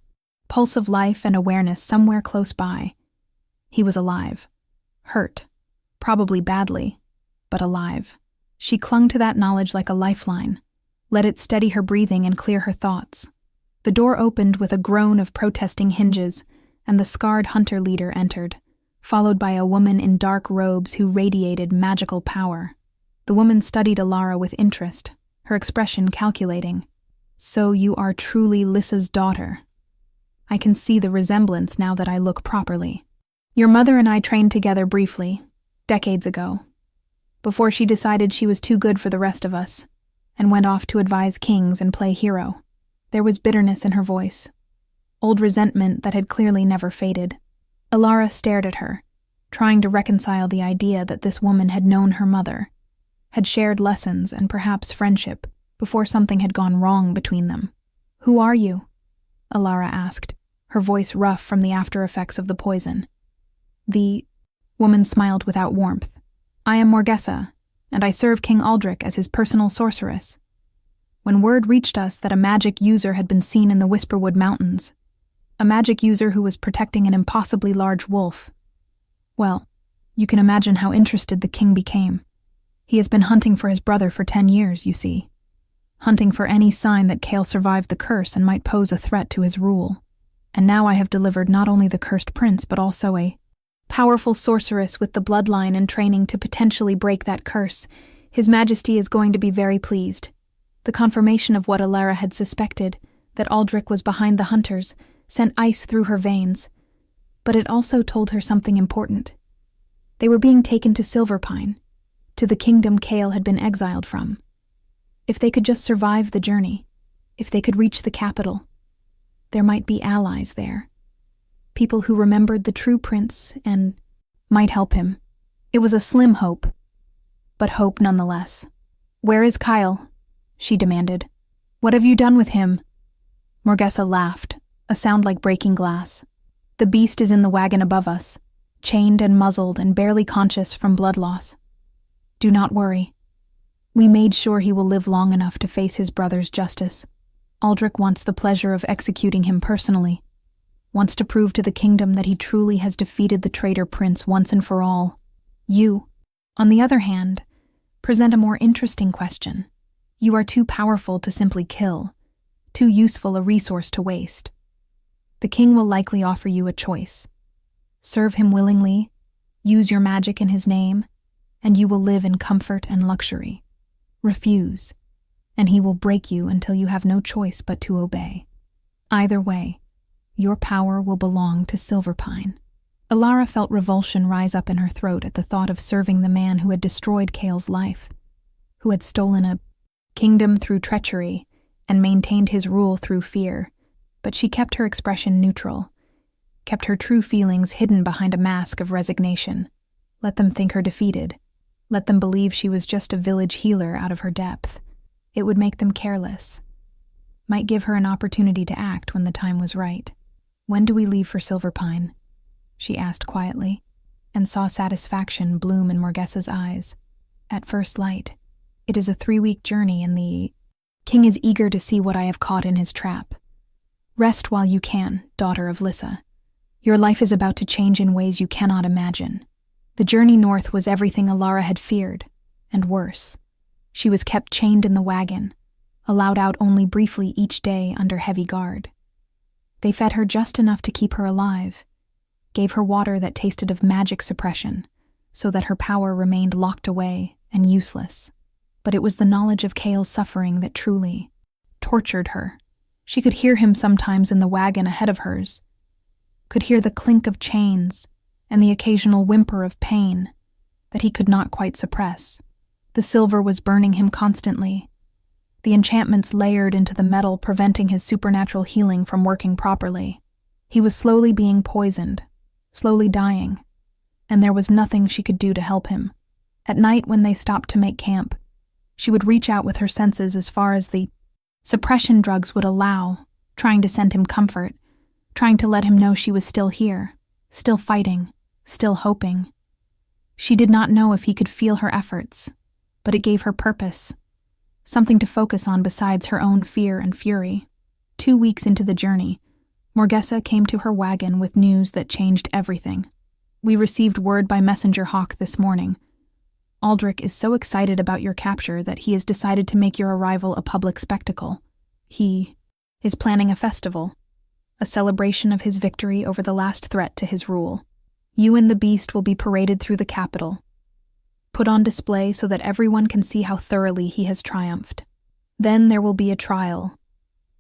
Speaker 1: pulse of life and awareness somewhere close by. He was alive. Hurt, probably badly, but alive. She clung to that knowledge like a lifeline, let it steady her breathing and clear her thoughts. The door opened with a groan of protesting hinges, and the scarred hunter leader entered, followed by a woman in dark robes who radiated magical power. The woman studied Alara with interest, her expression calculating. So you are truly Lissa's daughter. I can see the resemblance now that I look properly. Your mother and I trained together briefly, decades ago, before she decided she was too good for the rest of us, and went off to advise kings and play hero. There was bitterness in her voice, old resentment that had clearly never faded. Alara stared at her, trying to reconcile the idea that this woman had known her mother, had shared lessons and perhaps friendship before something had gone wrong between them. Who are you? Alara asked, her voice rough from the after effects of the poison. The woman smiled without warmth. I am Morgessa, and I serve King Aldrich as his personal sorceress. When word reached us that a magic user had been seen in the Whisperwood Mountains, a magic user who was protecting an impossibly large wolf, well, you can imagine how interested the king became. He has been hunting for his brother for 10 years, you see. Hunting for any sign that Kale survived the curse and might pose a threat to his rule. And now I have delivered not only the cursed prince, but also a powerful sorceress with the bloodline and training to potentially break that curse. His Majesty is going to be very pleased. The confirmation of what Alara had suspected, that Aldrich was behind the hunters, sent ice through her veins. But it also told her something important. They were being taken to Silverpine, to the kingdom Kale had been exiled from. If they could just survive the journey, if they could reach the capital, there might be allies there. People who remembered the true prince and might help him. It was a slim hope, but hope nonetheless. "Where is Kyle?" she demanded. "What have you done with him?" Morgessa laughed, a sound like breaking glass. "The beast is in the wagon above us, chained and muzzled and barely conscious from blood loss. Do not worry. We made sure he will live long enough to face his brother's justice. Aldrich wants the pleasure of executing him personally, wants to prove to the kingdom that he truly has defeated the traitor prince once and for all. You, on the other hand, present a more interesting question. You are too powerful to simply kill, too useful a resource to waste. The king will likely offer you a choice. Serve him willingly, use your magic in his name, and you will live in comfort and luxury. Refuse, and he will break you until you have no choice but to obey. Either way, your power will belong to Silverpine." Alara felt revulsion rise up in her throat at the thought of serving the man who had destroyed Kale's life, who had stolen a kingdom through treachery and maintained his rule through fear. But she kept her expression neutral, kept her true feelings hidden behind a mask of resignation. Let them think her defeated. Let them believe she was just a village healer out of her depth. It would make them careless. Might give her an opportunity to act when the time was right. "When do we leave for Silverpine?" she asked quietly, and saw satisfaction bloom in Morgessa's eyes. "At first light. It is a 3-week journey, and the king is eager to see what I have caught in his trap. Rest while you can, daughter of Lissa. Your life is about to change in ways you cannot imagine." The journey north was everything Alara had feared, and worse. She was kept chained in the wagon, allowed out only briefly each day under heavy guard. They fed her just enough to keep her alive, gave her water that tasted of magic suppression, so that her power remained locked away and useless. But it was the knowledge of Kale's suffering that truly tortured her. She could hear him sometimes in the wagon ahead of hers, could hear the clink of chains and the occasional whimper of pain that he could not quite suppress. The silver was burning him constantly, the enchantments layered into the metal preventing his supernatural healing from working properly. He was slowly being poisoned, slowly dying, and there was nothing she could do to help him. At night, when they stopped to make camp, she would reach out with her senses as far as the suppression drugs would allow, trying to send him comfort, trying to let him know she was still here, still fighting, still hoping. She did not know if he could feel her efforts, but it gave her purpose, something to focus on besides her own fear and fury. 2 weeks into the journey, Morgessa came to her wagon with news that changed everything. "We received word by Messenger Hawk this morning. Aldrich is so excited about your capture that he has decided to make your arrival a public spectacle. He is planning a festival, a celebration of his victory over the last threat to his rule. You and the beast will be paraded through the capital, put on display so that everyone can see how thoroughly he has triumphed. Then there will be a trial,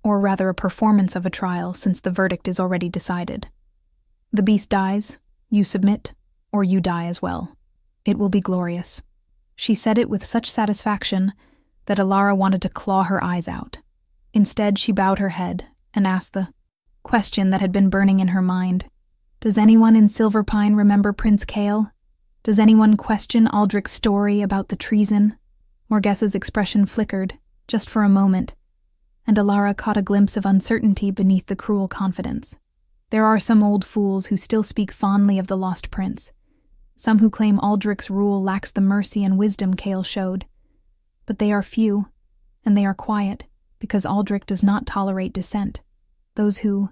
Speaker 1: or rather a performance of a trial since the verdict is already decided. The beast dies, you submit, or you die as well. It will be glorious." She said it with such satisfaction that Alara wanted to claw her eyes out. Instead, she bowed her head and asked the question that had been burning in her mind. "Does anyone in Silverpine remember Prince Kale? Does anyone question Aldrich's story about the treason?" Morgessa's expression flickered, just for a moment, and Alara caught a glimpse of uncertainty beneath the cruel confidence. There are some old fools who still speak fondly of the lost prince, some who claim Aldrich's rule lacks the mercy and wisdom Kale showed. But they are few, and they are quiet, because Aldrich does not tolerate dissent. Those who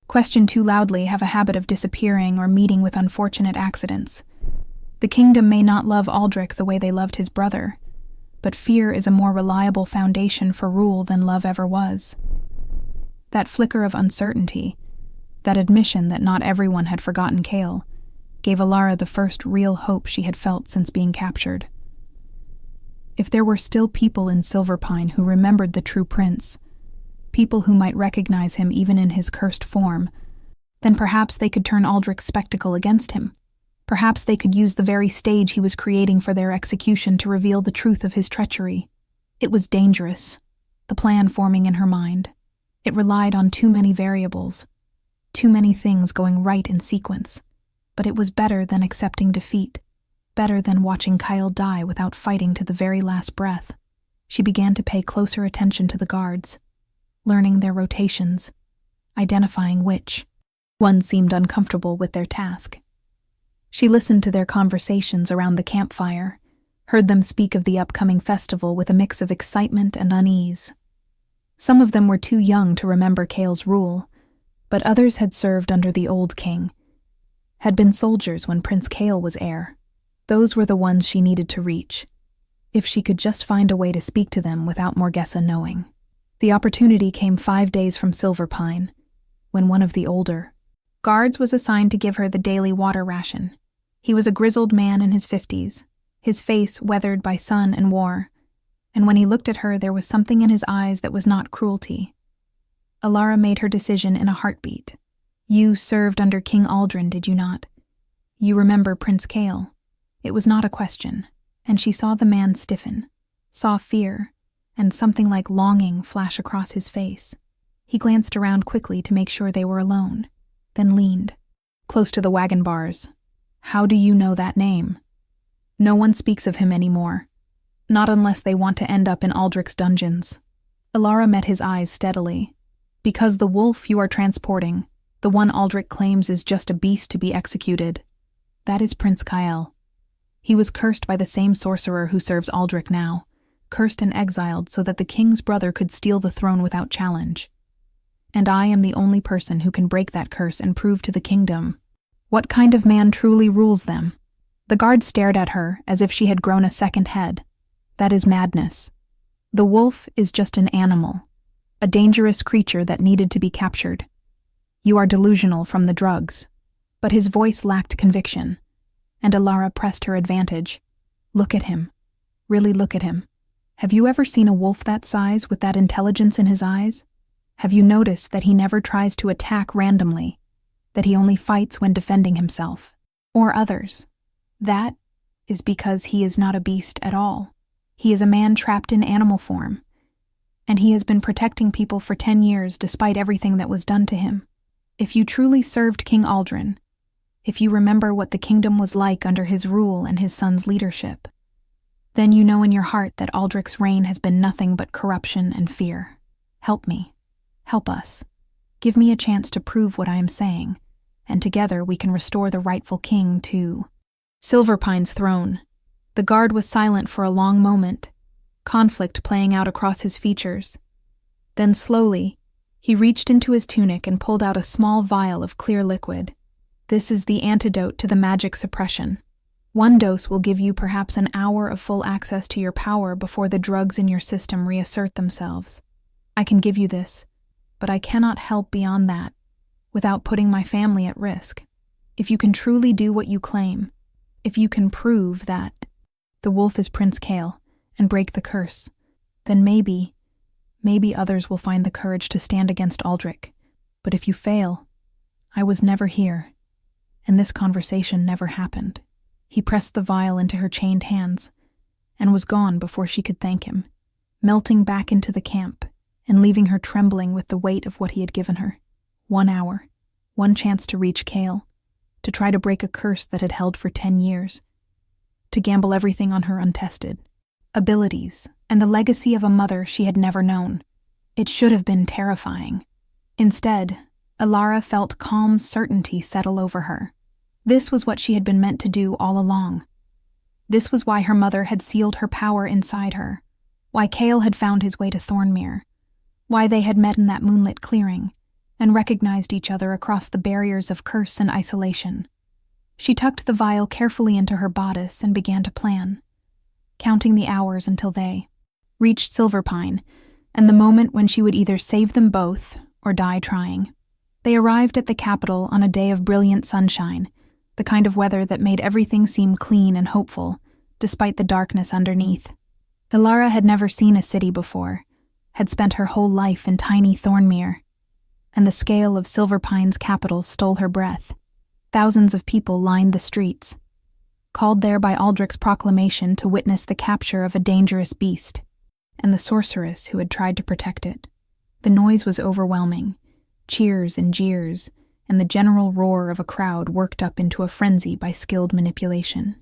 Speaker 1: question too loudly have a habit of disappearing or meeting with unfortunate accidents. The kingdom may not love Aldrich the way they loved his brother, but fear is a more reliable foundation for rule than love ever was. That flicker of uncertainty, that admission that not everyone had forgotten Kale, gave Alara the first real hope she had felt since being captured. If there were still people in Silverpine who remembered the true prince, people who might recognize him even in his cursed form, then perhaps they could turn Aldrich's spectacle against him. Perhaps they could use the very stage he was creating for their execution to reveal the truth of his treachery. It was dangerous, the plan forming in her mind. It relied on too many variables, too many things going right in sequence. But it was better than accepting defeat, better than watching Kyle die without fighting to the very last breath. She began to pay closer attention to the guards, learning their rotations, identifying which one seemed uncomfortable with their task. She listened to their conversations around the campfire, heard them speak of the upcoming festival with a mix of excitement and unease. Some of them were too young to remember Kale's rule, but others had served under the old king, had been soldiers when Prince Kale was heir. Those were the ones she needed to reach, if she could just find a way to speak to them without Morgessa knowing. The opportunity came 5 days from Silverpine, when one of the older guards was assigned to give her the daily water ration. He was a grizzled man in his 50s, his face weathered by sun and war, and when he looked at her there was something in his eyes that was not cruelty. Alara made her decision in a heartbeat. You served under King Aldrin, did you not? You remember Prince Kale. It was not a question, and she saw the man stiffen, saw fear, and something like longing flash across his face. He glanced around quickly to make sure they were alone, then leaned, close to the wagon bars. How do you know that name? No one speaks of him anymore, not unless they want to end up in Aldrich's dungeons. Alara met his eyes steadily. Because the wolf you are transporting, the one Aldrich claims is just a beast to be executed, that is Prince Kyle. He was cursed by the same sorcerer who serves Aldrich now, cursed and exiled so that the king's brother could steal the throne without challenge. And I am the only person who can break that curse and prove to the kingdom what kind of man truly rules them. The guard stared at her as if she had grown a second head. That is madness. The wolf is just an animal, a dangerous creature that needed to be captured. You are delusional from the drugs. But his voice lacked conviction, and Alara pressed her advantage. Look at him. Really look at him. Have you ever seen a wolf that size with that intelligence in his eyes? Have you noticed that he never tries to attack randomly, that he only fights when defending himself, or others? That is because he is not a beast at all. He is a man trapped in animal form, and he has been protecting people for 10 years despite everything that was done to him. If you truly served King Aldrin, if you remember what the kingdom was like under his rule and his son's leadership, then you know in your heart that Aldrich's reign has been nothing but corruption and fear. Help me. Help us. Give me a chance to prove what I am saying, and together we can restore the rightful king to Silverpine's throne. The guard was silent for a long moment, conflict playing out across his features. Then slowly, he reached into his tunic and pulled out a small vial of clear liquid. This is the antidote to the magic suppression. 1 dose will give you perhaps an hour of full access to your power before the drugs in your system reassert themselves. I can give you this, but I cannot help beyond that, without putting my family at risk. If you can truly do what you claim, if you can prove that the wolf is Prince Kale and break the curse, then maybe others will find the courage to stand against Aldrich. But if you fail, I was never here, and this conversation never happened. He pressed the vial into her chained hands and was gone before she could thank him, melting back into the camp and leaving her trembling with the weight of what he had given her. 1 hour, 1 chance to reach Kale, to try to break a curse that had held for 10 years, to gamble everything on her untested abilities and the legacy of a mother she had never known. It should have been terrifying. Instead, Alara felt calm certainty settle over her. This was what she had been meant to do all along. This was why her mother had sealed her power inside her, why Kale had found his way to Thornmere, why they had met in that moonlit clearing and recognized each other across the barriers of curse and isolation. She tucked the vial carefully into her bodice and began to plan, counting the hours until they reached Silverpine and the moment when she would either save them both or die trying. They arrived at the capital on a day of brilliant sunshine, the kind of weather that made everything seem clean and hopeful, despite the darkness underneath. Alara had never seen a city before, had spent her whole life in tiny Thornmere, and the scale of Silverpine's capital stole her breath. Thousands of people lined the streets, called there by Aldrich's proclamation to witness the capture of a dangerous beast. and the sorceress who had tried to protect it. The noise was overwhelming. Cheers and jeers, and the general roar of a crowd worked up into a frenzy by skilled manipulation.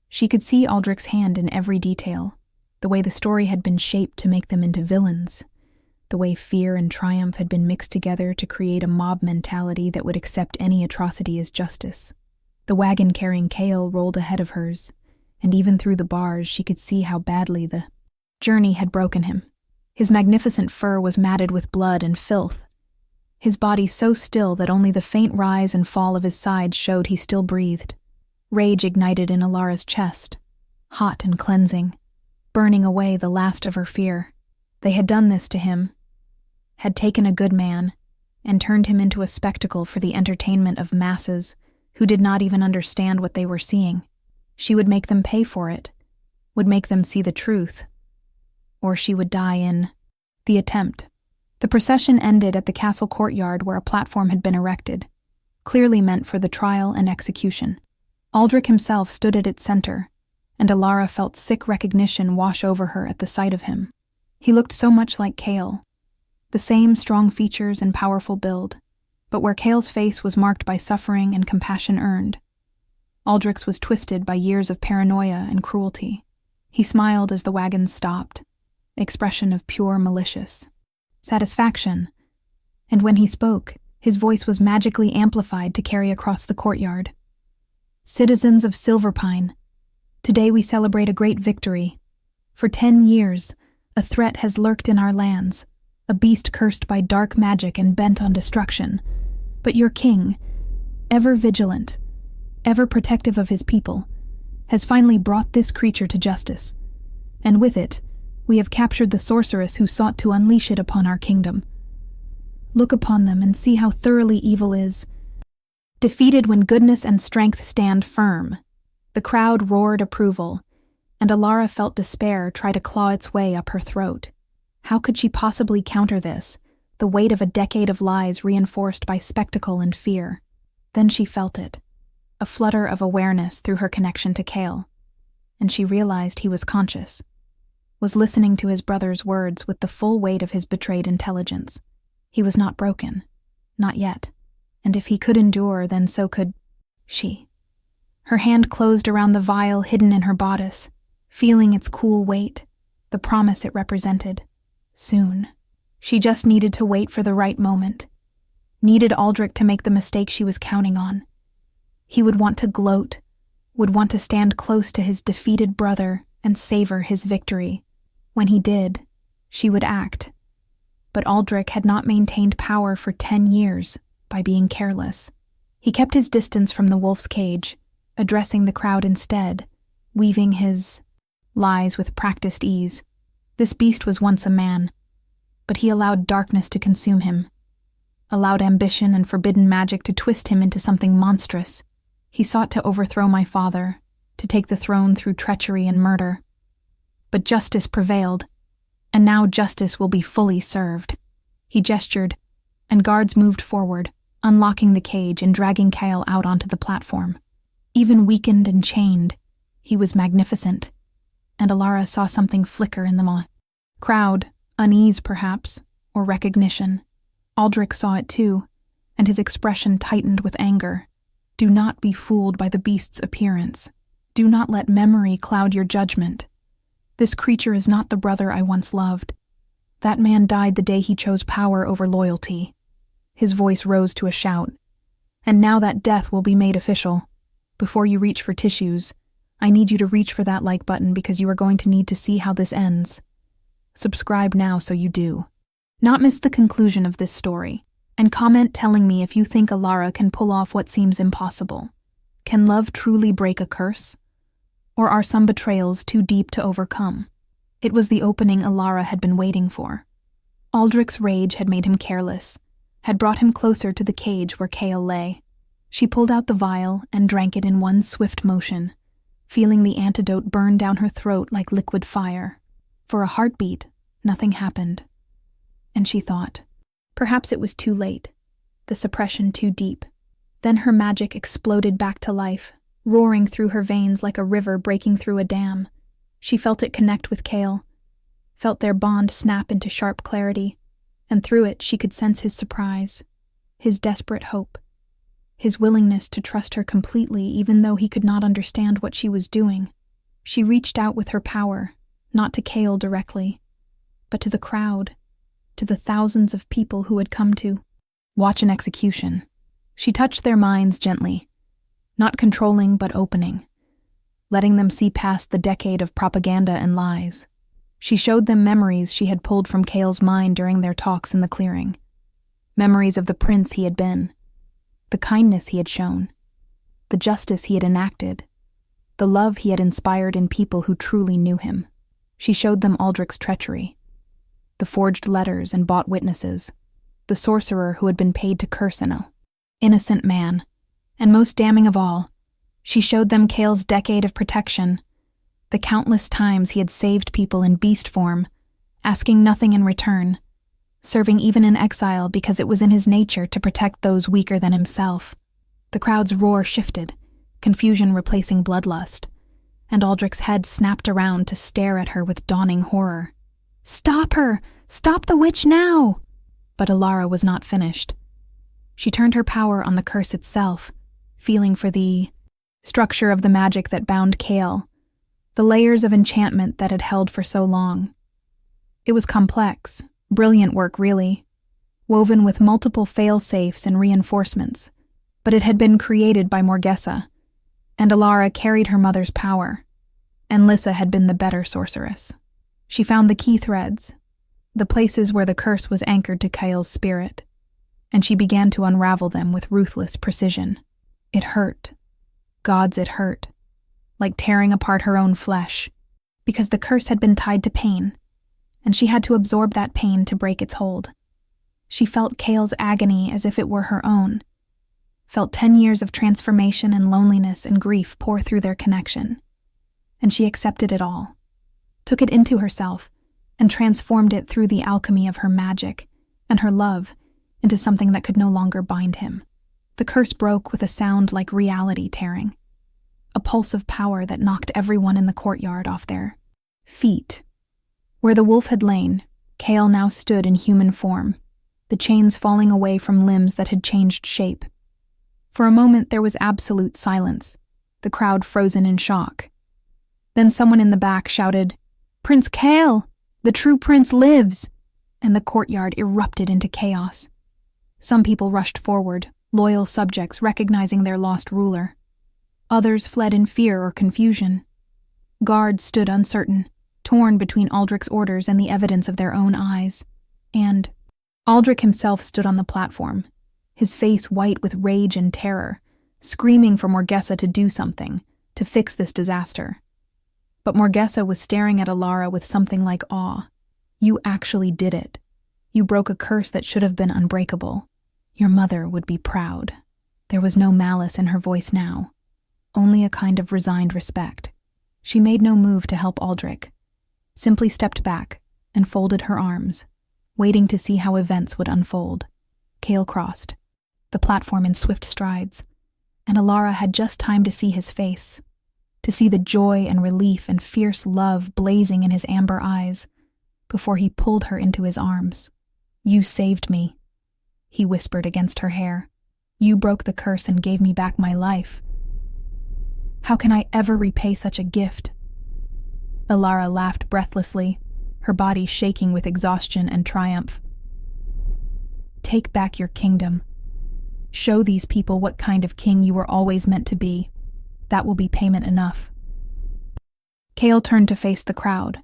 Speaker 1: She could see Aldrich's hand in every detail, the way the story had been shaped to make them into villains, the way fear and triumph had been mixed together to create a mob mentality that would accept any atrocity as justice. The wagon carrying Cale rolled ahead of hers, and even through the bars she could see how badly the journey had broken him. His magnificent fur was matted with blood and filth, his body so still that only the faint rise and fall of his sides showed he still breathed. Rage ignited in Alara's chest, hot and cleansing, burning away the last of her fear. They had done this to him, had taken a good man, and turned him into a spectacle for the entertainment of masses who did not even understand what they were seeing. She would make them pay for it, would make them see the truth, or she would die in the attempt. The procession ended at the castle courtyard where a platform had been erected, clearly meant for the trial and execution. Aldrich himself stood at its center, and Alara felt sick recognition wash over her at the sight of him. He looked so much like Cale, the same strong features and powerful build, but where Cale's face was marked by suffering and compassion earned, Aldrich's was twisted by years of paranoia and cruelty. He smiled as the wagons stopped, expression of pure malicious satisfaction, and when he spoke, his voice was magically amplified to carry across the courtyard. Citizens of Silverpine, today we celebrate a great victory. For 10 years, a threat has lurked in our lands, a beast cursed by dark magic and bent on destruction. But your king, ever vigilant, ever protective of his people, has finally brought this creature to justice, and with it, we have captured the sorceress who sought to unleash it upon our kingdom. Look upon them and see how thoroughly evil is defeated when goodness and strength stand firm. The crowd roared approval, and Alara felt despair try to claw its way up her throat. How could she possibly counter this, the weight of a decade of lies reinforced by spectacle and fear? Then she felt it, a flutter of awareness through her connection to Cale, and she realized he was conscious, was listening to his brother's words with the full weight of his betrayed intelligence. He was not broken, not yet, and if he could endure, then so could she. Her hand closed around the vial hidden in her bodice, feeling its cool weight, the promise it represented. Soon. She just needed to wait for the right moment. Needed Aldrich to make the mistake she was counting on. He would want to gloat, would want to stand close to his defeated brother and savor his victory. When he did, she would act. But Aldrich had not maintained power for 10 years by being careless. He kept his distance from the wolf's cage, addressing the crowd instead, weaving his lies with practiced ease. This beast was once a man, but he allowed darkness to consume him, allowed ambition and forbidden magic to twist him into something monstrous. He sought to overthrow my father, to take the throne through treachery and murder. But justice prevailed, and now justice will be fully served. He gestured, and guards moved forward, unlocking the cage and dragging Cale out onto the platform. Even weakened and chained, he was magnificent, and Alara saw something flicker in the crowd, unease perhaps, or recognition. Aldrich saw it too, and his expression tightened with anger. Do not be fooled by the beast's appearance. Do not let memory cloud your judgment. This creature is not the brother I once loved. That man died the day he chose power over loyalty. His voice rose to a shout. And now that death will be made official. Before you reach for tissues, I need you to reach for that like button because you are going to need to see how this ends. Subscribe now so you do. Not miss the conclusion of this story, and comment telling me if you think Alara can pull off what seems impossible. Can love truly break a curse? Or are some betrayals too deep to overcome? It was the opening Alara had been waiting for. Aldrich's rage had made him careless, had brought him closer to the cage where Cale lay. She pulled out the vial and drank it in one swift motion, feeling the antidote burn down her throat like liquid fire. For a heartbeat, nothing happened. And she thought, perhaps it was too late, the suppression too deep. Then her magic exploded back to life, roaring through her veins like a river breaking through a dam. She felt it connect with Cale, felt their bond snap into sharp clarity, and through it she could sense his surprise, his desperate hope, his willingness to trust her completely even though he could not understand what she was doing. She reached out with her power, not to Cale directly, but to the crowd, to the thousands of people who had come to watch an execution. She touched their minds gently, not controlling but opening, letting them see past the decade of propaganda and lies. She showed them memories she had pulled from Cale's mind during their talks in the clearing. Memories of the prince he had been, the kindness he had shown, the justice he had enacted, the love he had inspired in people who truly knew him. She showed them Aldrich's treachery, the forged letters and bought witnesses, the sorcerer who had been paid to curse an innocent man, and most damning of all, she showed them Cale's decade of protection, the countless times he had saved people in beast form, asking nothing in return, serving even in exile because it was in his nature to protect those weaker than himself. The crowd's roar shifted, confusion replacing bloodlust, and Aldrich's head snapped around to stare at her with dawning horror. "Stop her! Stop the witch now!" But Alara was not finished. She turned her power on the curse itself, feeling for the structure of the magic that bound Cale, the layers of enchantment that had held for so long. It was complex, brilliant work really, woven with multiple fail-safes and reinforcements, but it had been created by Morgessa, and Alara carried her mother's power, and Lissa had been the better sorceress. She found the key threads, the places where the curse was anchored to Cale's spirit, and she began to unravel them with ruthless precision. It hurt. Gods, it hurt. Like tearing apart her own flesh, because the curse had been tied to pain, and she had to absorb that pain to break its hold. She felt Cale's agony as if it were her own, felt 10 years of transformation and loneliness and grief pour through their connection, and she accepted it all, took it into herself, and transformed it through the alchemy of her magic and her love into something that could no longer bind him. The curse broke with a sound like reality tearing, a pulse of power that knocked everyone in the courtyard off their feet. Where the wolf had lain, Cale now stood in human form, the chains falling away from limbs that had changed shape. For a moment there was absolute silence, the crowd frozen in shock. Then someone in the back shouted, "Prince Cale! The true prince lives!" And the courtyard erupted into chaos. Some people rushed forward, loyal subjects recognizing their lost ruler. Others fled in fear or confusion. Guards stood uncertain, torn between Aldrich's orders and the evidence of their own eyes. And Aldrich himself stood on the platform, his face white with rage and terror, screaming for Morgessa to do something, to fix this disaster. But Morgessa was staring at Alara with something like awe. "You actually did it. You broke a curse that should have been unbreakable. Your mother would be proud." There was no malice in her voice now, only a kind of resigned respect. She made no move to help Aldrich, simply stepped back and folded her arms, waiting to see how events would unfold. Cale crossed the platform in swift strides, and Alara had just time to see his face, to see the joy and relief and fierce love blazing in his amber eyes, before he pulled her into his arms. "You saved me," he whispered against her hair. "You broke the curse and gave me back my life. How can I ever repay such a gift?" Alara laughed breathlessly, her body shaking with exhaustion and triumph. "Take back your kingdom. Show these people what kind of king you were always meant to be. That will be payment enough." Cale turned to face the crowd,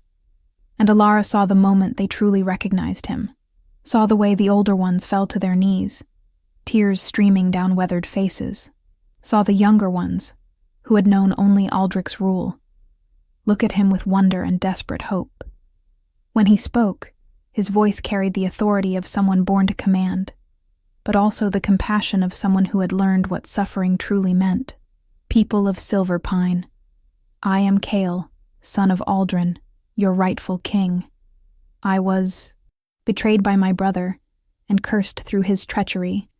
Speaker 1: and Alara saw the moment they truly recognized him, saw the way the older ones fell to their knees, tears streaming down weathered faces, saw the younger ones, who had known only Aldrich's rule, look at him with wonder and desperate hope. When he spoke, his voice carried the authority of someone born to command, but also the compassion of someone who had learned what suffering truly meant. "People of Silver Pine, I am Cale, son of Aldrin, your rightful king. I was betrayed by my brother and cursed through his treachery,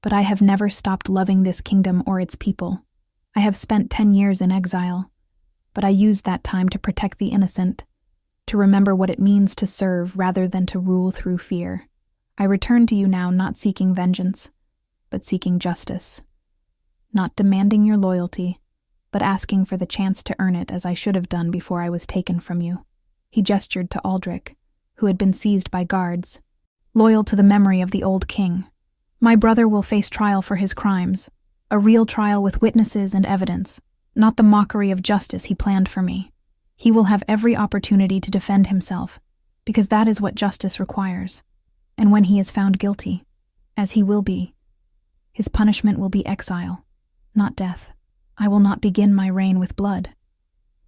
Speaker 1: but I have never stopped loving this kingdom or its people. I have spent 10 years in exile, but I used that time to protect the innocent, to remember what it means to serve rather than to rule through fear. I return to you now not seeking vengeance, but seeking justice. Not demanding your loyalty, but asking for the chance to earn it as I should have done before I was taken from you." He gestured to Aldrich, who had been seized by guards, loyal to the memory of the old king. "My brother will face trial for his crimes, a real trial with witnesses and evidence, not the mockery of justice he planned for me. He will have every opportunity to defend himself, because that is what justice requires. And when he is found guilty, as he will be, his punishment will be exile, not death. I will not begin my reign with blood,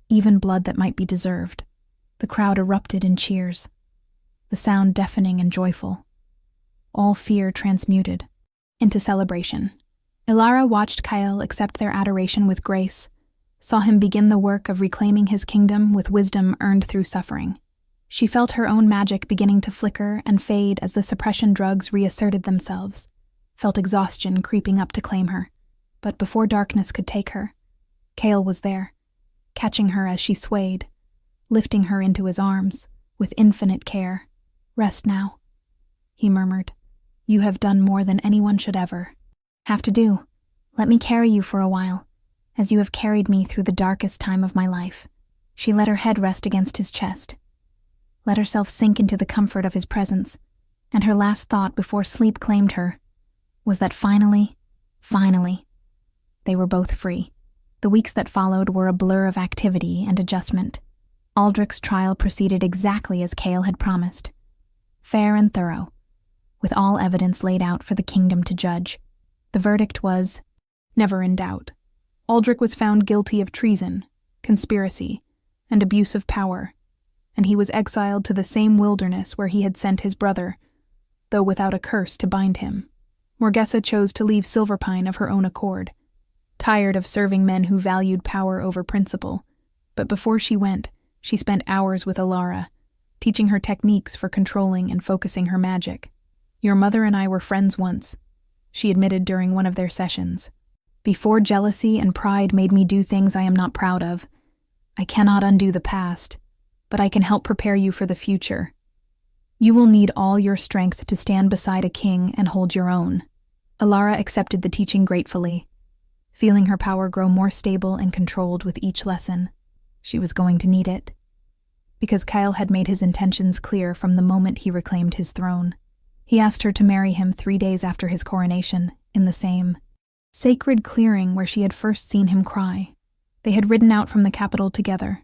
Speaker 1: even blood that might be deserved." The crowd erupted in cheers, the sound deafening and joyful, all fear transmuted into celebration. Ilara watched Kyle accept their adoration with grace, saw him begin the work of reclaiming his kingdom with wisdom earned through suffering. She felt her own magic beginning to flicker and fade as the suppression drugs reasserted themselves, felt exhaustion creeping up to claim her. But before darkness could take her, Kale was there, catching her as she swayed, lifting her into his arms with infinite care. "Rest now," he murmured. "You have done more than anyone should ever have to do. Let me carry you for a while, as you have carried me through the darkest time of my life." She let her head rest against his chest, let herself sink into the comfort of his presence, and her last thought before sleep claimed her was that finally, they were both free. The weeks that followed were a blur of activity and adjustment. Aldrich's trial proceeded exactly as Kale had promised, fair and thorough, with all evidence laid out for the kingdom to judge. The verdict was never in doubt. Aldrich was found guilty of treason, conspiracy, and abuse of power, and he was exiled to the same wilderness where he had sent his brother, though without a curse to bind him. Morgessa chose to leave Silverpine of her own accord, tired of serving men who valued power over principle. But before she went, she spent hours with Ilara, teaching her techniques for controlling and focusing her magic. "Your mother and I were friends once," she admitted during one of their sessions. "Before jealousy and pride made me do things I am not proud of. I cannot undo the past, but I can help prepare you for the future. You will need all your strength to stand beside a king and hold your own." Ilara accepted the teaching gratefully, feeling her power grow more stable and controlled with each lesson. She was going to need it, because Kyle had made his intentions clear from the moment he reclaimed his throne. He asked her to marry him 3 days after his coronation, in the same sacred clearing where she had first seen him cry. They had ridden out from the capital together,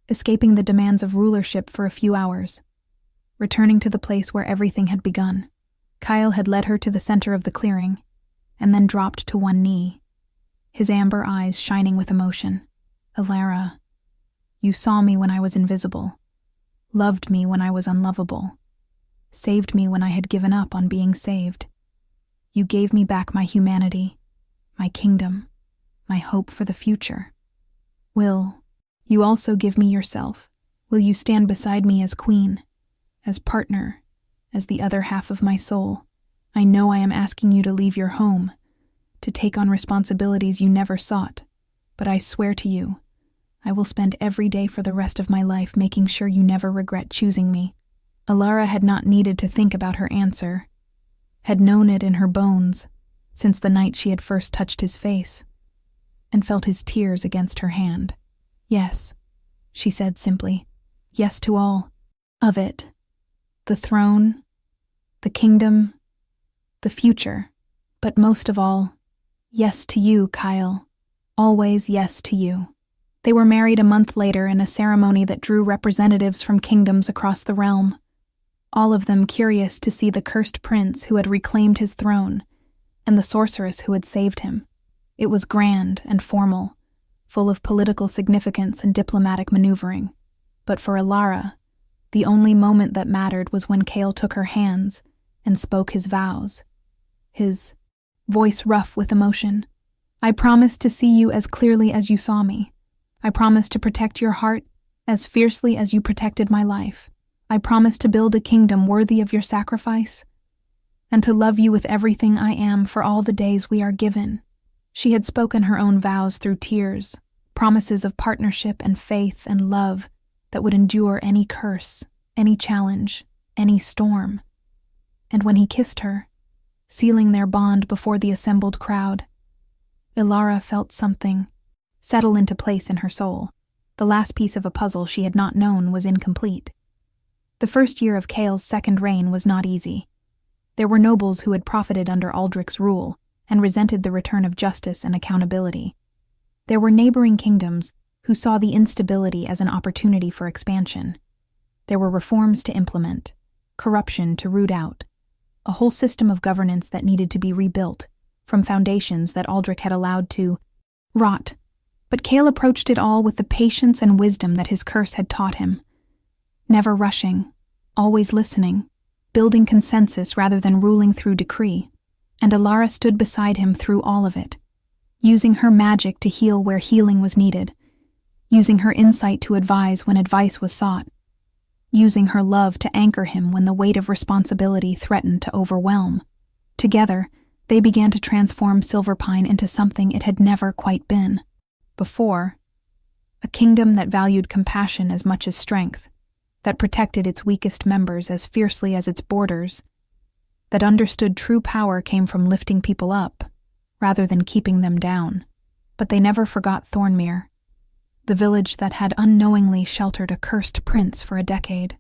Speaker 1: escaping the demands of rulership for a few hours, returning to the place where everything had begun. Kyle had led her to the center of the clearing, and then dropped to one knee, his amber eyes shining with emotion. "Ilara, you saw me when I was invisible, loved me when I was unlovable, saved me when I had given up on being saved. You gave me back my humanity, my kingdom, my hope for the future. Will you also give me yourself? Will you stand beside me as queen, as partner, as the other half of my soul? I know I am asking you to leave your home, to take on responsibilities you never sought, but I swear to you, I will spend every day for the rest of my life making sure you never regret choosing me." Ilara had not needed to think about her answer, had known it in her bones since the night she had first touched his face, and felt his tears against her hand. "Yes," she said simply. "Yes to all of it. The throne, the kingdom, the future. But most of all, yes to you, Kyle. Always yes to you." They were married a month later in a ceremony that drew representatives from kingdoms across the realm, all of them curious to see the cursed prince who had reclaimed his throne and the sorceress who had saved him. It was grand and formal, full of political significance and diplomatic maneuvering. But for Ilara, the only moment that mattered was when Kale took her hands and spoke his vows, his voice rough with emotion. "I promise to see you as clearly as you saw me. I promise to protect your heart as fiercely as you protected my life. I promise to build a kingdom worthy of your sacrifice, and to love you with everything I am for all the days we are given." She had spoken her own vows through tears, promises of partnership and faith and love, that would endure any curse, any challenge, any storm. And when he kissed her, sealing their bond before the assembled crowd, Ilara felt something settle into place in her soul. The last piece of a puzzle she had not known was incomplete. The first year of Kael's second reign was not easy. There were nobles who had profited under Aldrich's rule and resented the return of justice and accountability. There were neighboring kingdoms who saw the instability as an opportunity for expansion. There were reforms to implement, corruption to root out, a whole system of governance that needed to be rebuilt from foundations that Aldrich had allowed to rot. But Kael approached it all with the patience and wisdom that his curse had taught him. Never rushing, always listening, building consensus rather than ruling through decree. And Ilara stood beside him through all of it, using her magic to heal where healing was needed, using her insight to advise when advice was sought, using her love to anchor him when the weight of responsibility threatened to overwhelm. Together, they began to transform Silverpine into something it had never quite been. Before, a kingdom that valued compassion as much as strength, that protected its weakest members as fiercely as its borders, that understood true power came from lifting people up, rather than keeping them down. But they never forgot Thornmere, the village that had unknowingly sheltered a cursed prince for a decade.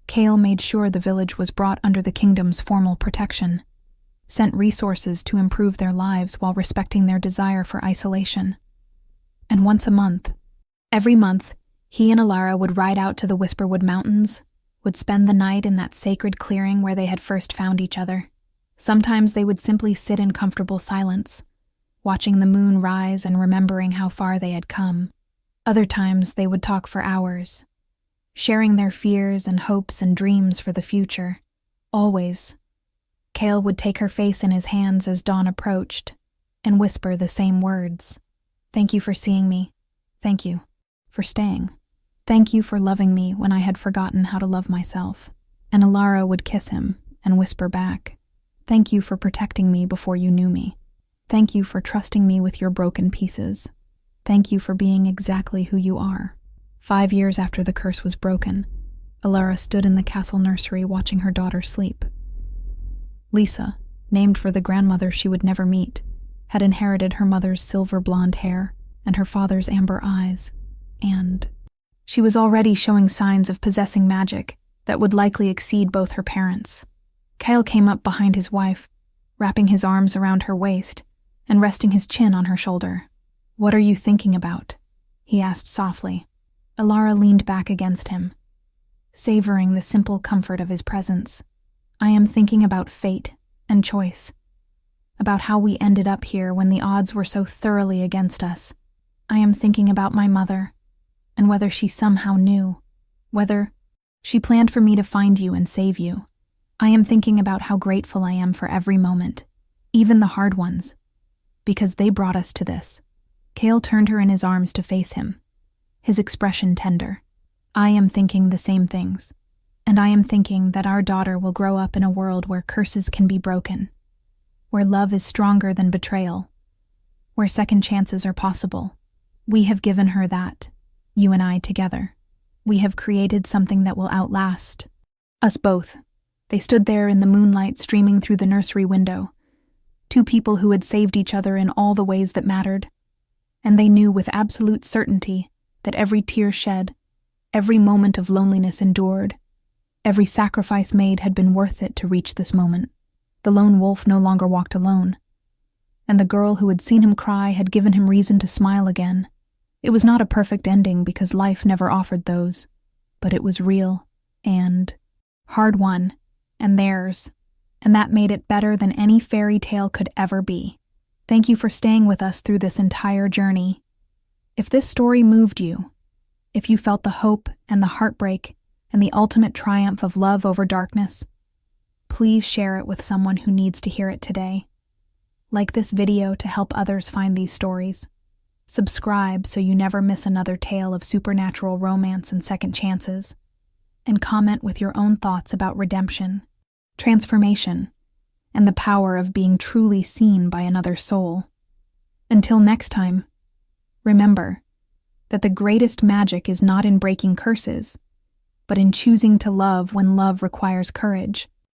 Speaker 1: Kael made sure the village was brought under the kingdom's formal protection, sent resources to improve their lives while respecting their desire for isolation. And once a month, every month, he and Ilara would ride out to the Whisperwood Mountains, would spend the night in that sacred clearing where they had first found each other. Sometimes they would simply sit in comfortable silence, watching the moon rise and remembering how far they had come. Other times they would talk for hours, sharing their fears and hopes and dreams for the future. Always, Kael would take her face in his hands as dawn approached and whisper the same words. "Thank you for seeing me. Thank you for staying. Thank you for loving me when I had forgotten how to love myself." And Ilara would kiss him and whisper back, "Thank you for protecting me before you knew me. Thank you for trusting me with your broken pieces. Thank you for being exactly who you are." 5 years after the curse was broken, Ilara stood in the castle nursery watching her daughter sleep. Lisa, named for the grandmother she would never meet, had inherited her mother's silver blonde hair and her father's amber eyes, and she was already showing signs of possessing magic that would likely exceed both her parents. Kael came up behind his wife, wrapping his arms around her waist and resting his chin on her shoulder. "What are you thinking about?" he asked softly. Ilara leaned back against him, savoring the simple comfort of his presence. "I am thinking about fate and choice, about how we ended up here when the odds were so thoroughly against us. I am thinking about my mother, and whether she somehow knew, whether she planned for me to find you and save you. I am thinking about how grateful I am for every moment, even the hard ones, because they brought us to this." Kael turned her in his arms to face him, his expression tender. "I am thinking the same things, and I am thinking that our daughter will grow up in a world where curses can be broken, where love is stronger than betrayal, where second chances are possible. We have given her that, you and I together. We have created something that will outlast us both." They stood there in the moonlight streaming through the nursery window, two people who had saved each other in all the ways that mattered, and they knew with absolute certainty that every tear shed, every moment of loneliness endured, every sacrifice made had been worth it to reach this moment. The lone wolf no longer walked alone, and the girl who had seen him cry had given him reason to smile again. It was not a perfect ending because life never offered those, but it was real and hard-won, and theirs, and that made it better than any fairy tale could ever be. Thank you for staying with us through this entire journey. If this story moved you, if you felt the hope and the heartbreak and the ultimate triumph of love over darkness, please share it with someone who needs to hear it today. Like this video to help others find these stories. Subscribe so you never miss another tale of supernatural romance and second chances. And comment with your own thoughts about redemption, transformation, and the power of being truly seen by another soul. Until next time, remember, that the greatest magic is not in breaking curses, but in choosing to love when love requires courage.